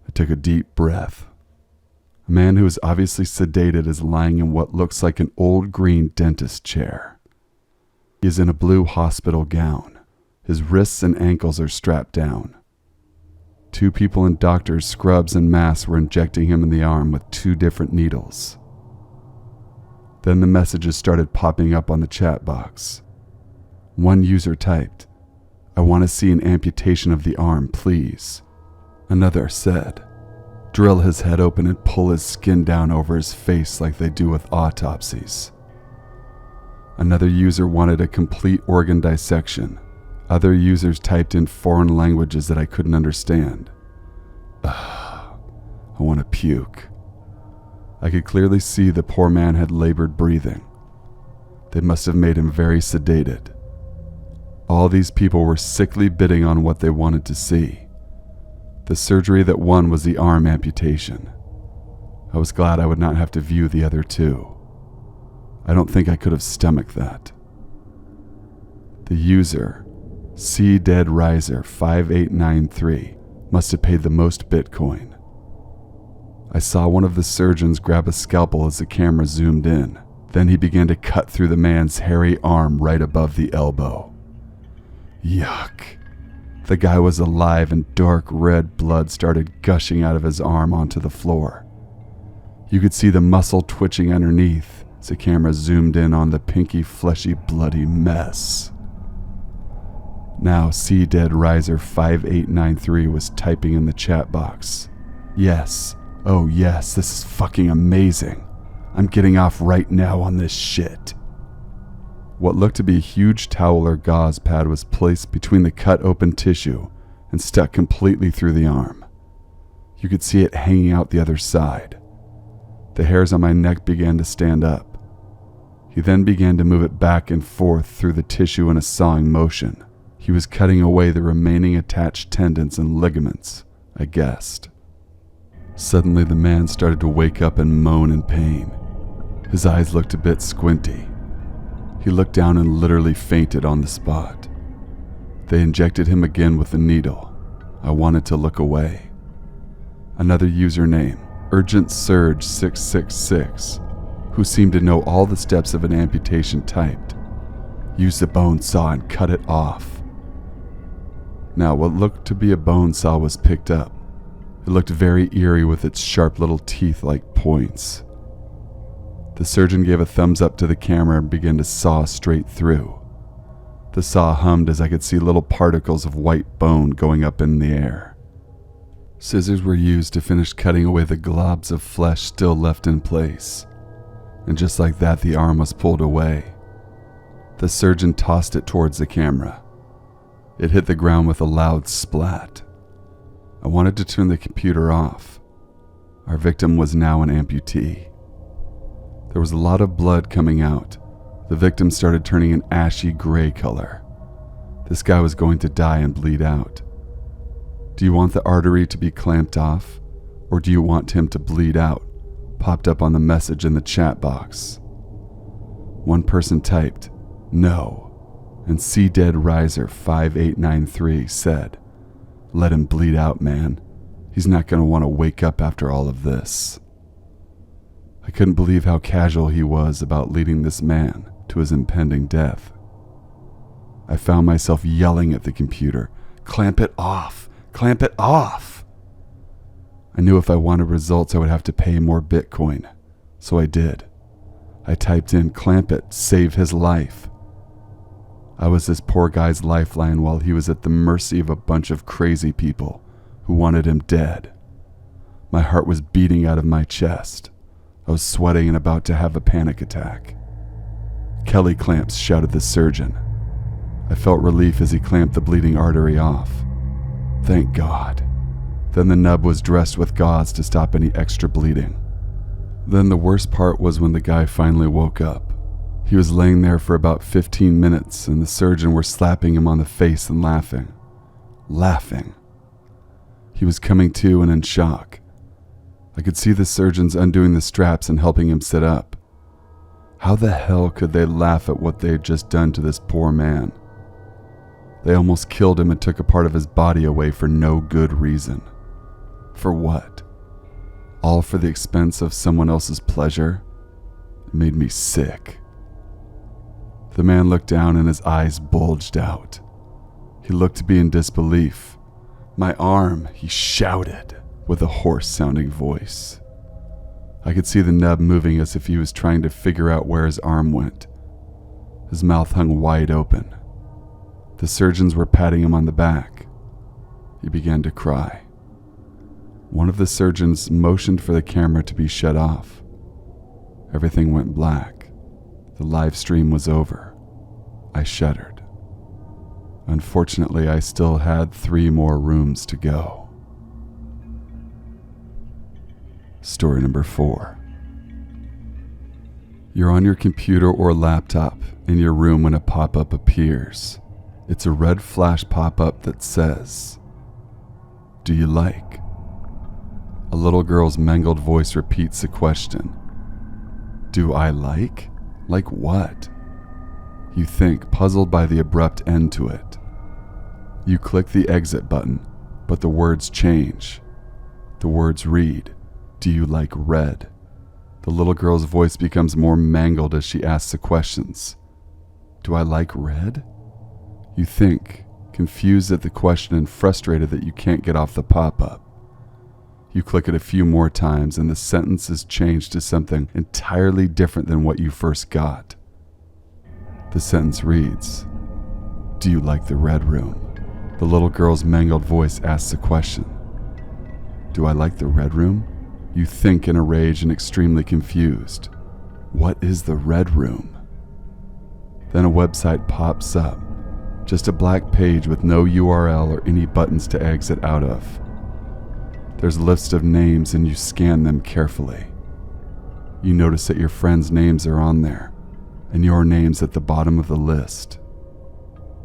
I took a deep breath. A man who is obviously sedated is lying in what looks like an old green dentist chair. He is in a blue hospital gown. His wrists and ankles are strapped down. 2 people in doctors' scrubs and masks were injecting him in the arm with 2 different needles. Then the messages started popping up on the chat box. One user typed, "I want to see an amputation of the arm, please." Another said, "Drill his head open and pull his skin down over his face like they do with autopsies." Another user wanted a complete organ dissection. Other users typed in foreign languages that I couldn't understand. I want to puke. I could clearly see the poor man had labored breathing. They must have made him very sedated. All these people were sickly bidding on what they wanted to see. The surgery that won was the arm amputation. I was glad I would not have to view the other 2. I don't think I could have stomached that. The user, CDeadRiser5893, must have paid the most Bitcoin. I saw one of the surgeons grab a scalpel as the camera zoomed in. Then he began to cut through the man's hairy arm right above the elbow. Yuck. The guy was alive and dark red blood started gushing out of his arm onto the floor. You could see the muscle twitching underneath as the camera zoomed in on the pinky, fleshy, bloody mess. Now CDeadRiser5893 was typing in the chat box. Yes. Oh yes, this is fucking amazing. I'm getting off right now on this shit. What looked to be a huge towel or gauze pad was placed between the cut open tissue and stuck completely through the arm. You could see it hanging out the other side. The hairs on my neck began to stand up. He then began to move it back and forth through the tissue in a sawing motion. He was cutting away the remaining attached tendons and ligaments, I guessed. Suddenly the man started to wake up and moan in pain. His eyes looked a bit squinty. He looked down and literally fainted on the spot. They injected him again with a needle. I wanted to look away. Another username, UrgentSurge666, who seemed to know all the steps of an amputation, typed, "Use the bone saw and cut it off." Now what looked to be a bone saw was picked up. It looked very eerie with its sharp little teeth like points. The surgeon gave a thumbs up to the camera and began to saw straight through. The saw hummed as I could see little particles of white bone going up in the air. Scissors were used to finish cutting away the globs of flesh still left in place, and just like that, the arm was pulled away. The surgeon tossed it towards the camera. It hit the ground with a loud splat. I wanted to turn the computer off. Our victim was now an amputee. There was a lot of blood coming out. The victim started turning an ashy gray color. This guy was going to die and bleed out. Do you want the artery to be clamped off, or do you want him to bleed out? Popped up on the message in the chat box. One person typed, no, and CDeadRiser 5893 said, let him bleed out, man. He's not going to want to wake up after all of this. I couldn't believe how casual he was about leading this man to his impending death. I found myself yelling at the computer, clamp it off, clamp it off. I knew if I wanted results I would have to pay more Bitcoin, so I did. I typed in, clamp it, save his life. I was this poor guy's lifeline while he was at the mercy of a bunch of crazy people who wanted him dead. My heart was beating out of my chest. I was sweating and about to have a panic attack. Kelly clamps, shouted the surgeon. I felt relief as he clamped the bleeding artery off. Thank God. Then the nub was dressed with gauze to stop any extra bleeding. Then the worst part was when the guy finally woke up. He was laying there for about 15 minutes and the surgeon were slapping him on the face and laughing. Laughing. He was coming to and in shock. I could see the surgeons undoing the straps and helping him sit up. How the hell could they laugh at what they had just done to this poor man? They almost killed him and took a part of his body away for no good reason. For what? All for the expense of someone else's pleasure? It made me sick. The man looked down and his eyes bulged out. He looked to be in disbelief. My arm, he shouted with a hoarse-sounding voice. I could see the nub moving as if he was trying to figure out where his arm went. His mouth hung wide open. The surgeons were patting him on the back. He began to cry. One of the surgeons motioned for the camera to be shut off. Everything went black. The live stream was over. I shuddered. Unfortunately, I still had 3 more rooms to go. Story number 4. You're on your computer or laptop in your room when a pop-up appears. It's a red flash pop-up that says, "Do you like?" A little girl's mangled voice repeats the question. Do I like? Like what? You think, puzzled by the abrupt end to it. You click the exit button, but the words change. The words read, "Do you like red?" The little girl's voice becomes more mangled as she asks the questions. Do I like red? You think, confused at the question and frustrated that you can't get off the pop-up. You click it a few more times and the sentence is changed to something entirely different than what you first got. The sentence reads, "Do you like the red room?" The little girl's mangled voice asks the question. Do I like the red room? You think in a rage and extremely confused. What is the red room? Then a website pops up. Just a black page with no URL or any buttons to exit out of. There's a list of names and you scan them carefully. You notice that your friends' names are on there, and your name's at the bottom of the list.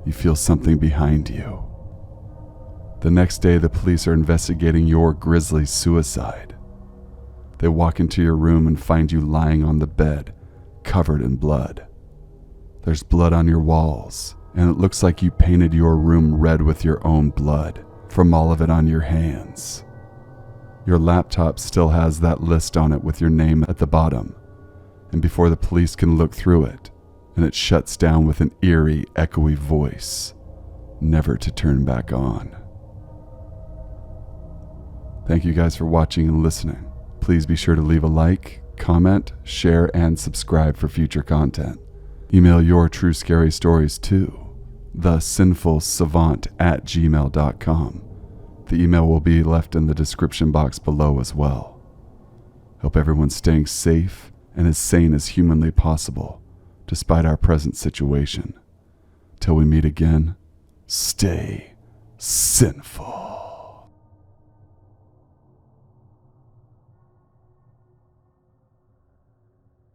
You feel something behind you. The next day, the police are investigating your grisly suicide. They walk into your room and find you lying on the bed, covered in blood. There's blood on your walls, and it looks like you painted your room red with your own blood, from all of it on your hands. Your laptop still has that list on it with your name at the bottom, and before the police can look through it, and it shuts down with an eerie, echoey voice, never to turn back on. Thank you guys for watching and listening. Please be sure to leave a like, comment, share, and subscribe for future content. Email your true scary stories to thesinfulsavant@gmail.com. The email will be left in the description box below as well. Hope everyone's staying safe and as sane as humanly possible, despite our present situation. Till we meet again, stay sinful.